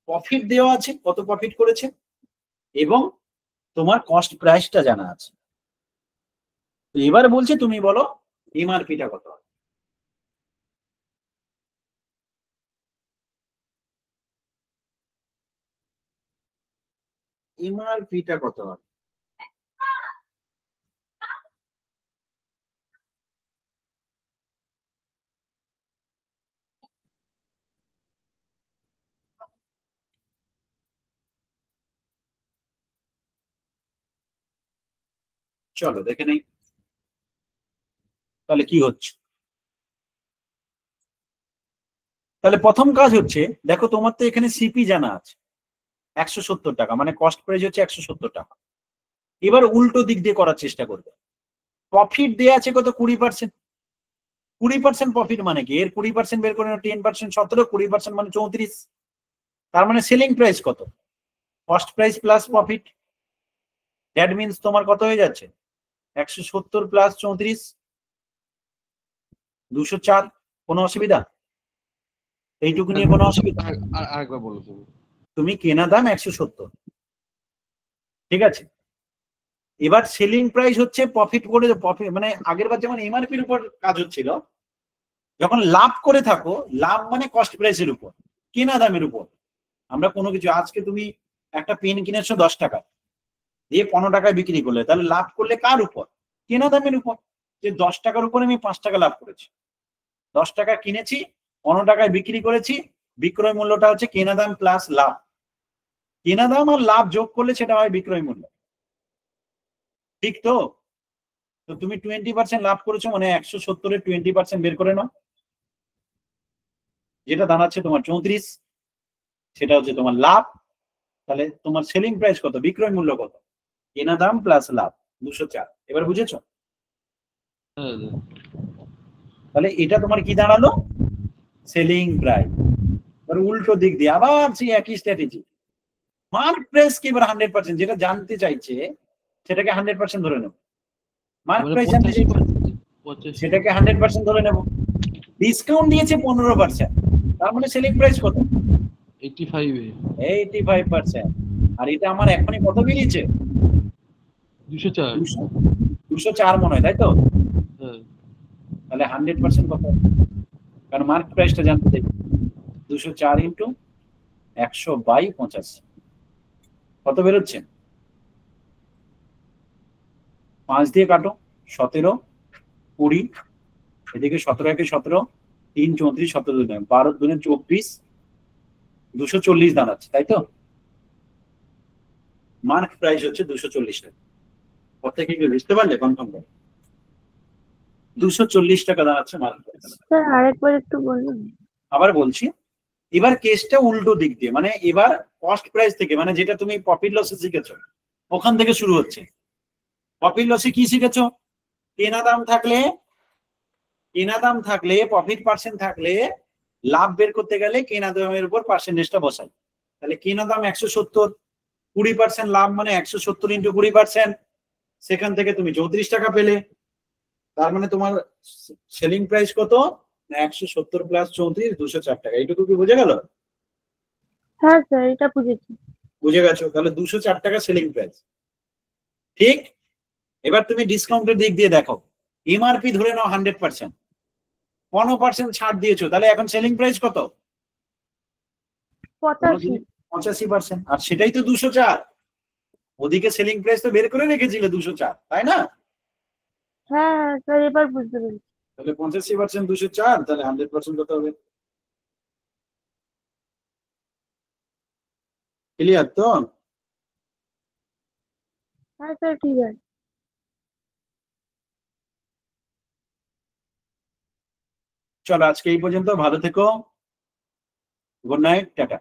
প্রফিট দেওয়া আছে, কত প্রফিট করেছে, এবং তোমার কস্ট প্রাইসটা জানা আছে। এবার বলছে তুমি বলো এমআরপিটা কত। এমআরপিটা কত হবে? চলো দেখে নেই তাহলে কি হচ্ছে। তাহলে প্রথম কাজ হচ্ছে, দেখো তোমার তো এখানে সিপি জানা আছে 170 টাকা, মানে কস্ট প্রাইস হচ্ছে 170 টাকা। এবার উল্টো দিক দিয়ে করার চেষ্টা করবে। প্রফিট দেওয়া আছে কত, 20%। 20% প্রফিট মানে কি, এর 20% বের করে 10% 17, 20% মানে 34। তার মানে সেলিং প্রাইস কত, cost price plus profit. That means তোমার কত হয়ে যাচ্ছে, 170 প্লাস 34, 204। কোনো অসুবিধা? এইটুকু নিয়ে কোনো অসুবিধা? আরেকবার বলো তুমি। তুমি কেনা দাম 170, ঠিক আছে। এবার সেলিং প্রাইস হচ্ছে প্রফিট করে, প্রফিট মানে আগের বার যেমন এমআরপির উপর কাজ হচ্ছিল, যখন লাভ করে থাকো, লাভ মানে কস্ট প্রাইসের উপর, কেনা দামের উপর। আমরা কোনো কিছু, আজকে তুমি একটা পেন কিনেছো 10 টাকা দিয়ে 15 টাকায় বিক্রি করলে, তাহলে লাভ করলে কার উপর, কেনা দামের উপর। যে 10 টাকার উপরে আমি 5 টাকা লাভ করেছি, 10 টাকা কিনেছি 15 টাকায় বিক্রি করেছি, বিক্রয় মূল্যটা হচ্ছে কেনা দাম প্লাস লাভ। কেনা দাম আর লাভ যোগ করলে সেটা হয় বিক্রয় মূল্য, ঠিক তো? তো তুমি 20% লাভ করেছো, মানে 170-এর 20% বের করে নাও, যেটা দাঁড়াচ্ছে তোমার 34, সেটা হচ্ছে তোমার লাভ। তাহলে তোমার সেলিং প্রাইস কত, বিক্রয় মূল্য কত, কেনা দাম প্লাস লাভ 204। এবার বুঝেছো? তাহলে এটা তোমার কি দাঁড়ালো, সেলিং প্রাইস। এবার উল্টো দিক দিয়ে আবার সেই একই স্ট্র্যাটেজি, মার্ক প্রাইস কি এবার 100%, যেটা জানতে চাইছে সেটাকে 100% ধরে নেব। মার্ক প্রাইস জানতে চাইছে সেটাকে 100% ধরে নেব। ডিসকাউন্ট দিয়েছে 15%, তার মানে সেলিং প্রাইস কত, 85%। আর এটা আমার এখনই কত বেরিয়েছে, 204 মনে হয়, তাই তো? তাহলে 100% কত, কারণ মার্ক প্রাইসটা জানতে চাই। 204 ইন্টু 100/85 কত বেরোচ্ছে, 5 দিয়ে কাটো, 17, 20, এদিকে 17 একে 17, 3 34, 17 2 12 2 24, 240 দাঁড়াচ্ছে, তাই তো? মার্ক প্রাইস হচ্ছে 240 টাকা। প্রত্যেকে কি বুঝতে পারলে? কনফার্ম করো, 240 টাকা দাঁড়াচ্ছে মার্ক প্রাইস। স্যার আরেকবার একটু বলুন। আবার বলছি, এবার কেসটা উল্টো দিক দিয়ে, মানে এবার কস্ট প্রাইস থেকে, মানে যেটা তুমি প্রফিট লসে শিখেছো ওখান থেকে শুরু হচ্ছে। প্রফিট লসে কি শিখেছো, কেনা দাম থাকলে প্রফিট পার্সেন্ট থাকলে লাভ বের করতে গেলে কেনা দামের উপর পার্সেন্টেজটা বসাই। তাহলে কেনা দাম 170, 20% লাভ মানে 170 ইন্টু 20%, সেখান থেকে তুমি 34 টাকা পেলে। তার মানে তোমার সেলিং প্রাইস কত, 170 প্লাস 34, 204 টাকা। এইটুকু কি বুঝে গেল? হ্যাঁ স্যার, এটা বুঝেছি। বুঝে গেছো? তাহলে 204 টাকা সেলিং প্রাইস, ঠিক। এবার তুমি ডিসকাউন্টের দিক দিয়ে দেখো, এমআরপি ধরে নাও 100%, 15% ছাড় দিয়েছো, তাহলে এখন সেলিং প্রাইস কত, 85%। আর সেটাই তো 204, ওদিকে সেলিং প্রাইস তো বের করে রেখেছিলে 204, তাই না? হ্যাঁ হ্যাঁ স্যার, এবার বুঝতে পেরেছি। তাহলে 85% 204, তাহলে 100% কত হবে? ক্লিয়ার তো? হ্যাঁ স্যার, ঠিক আছে। চলো আজকে এই পর্যন্ত, ভালো থেকো, গুড নাইট, টাটা।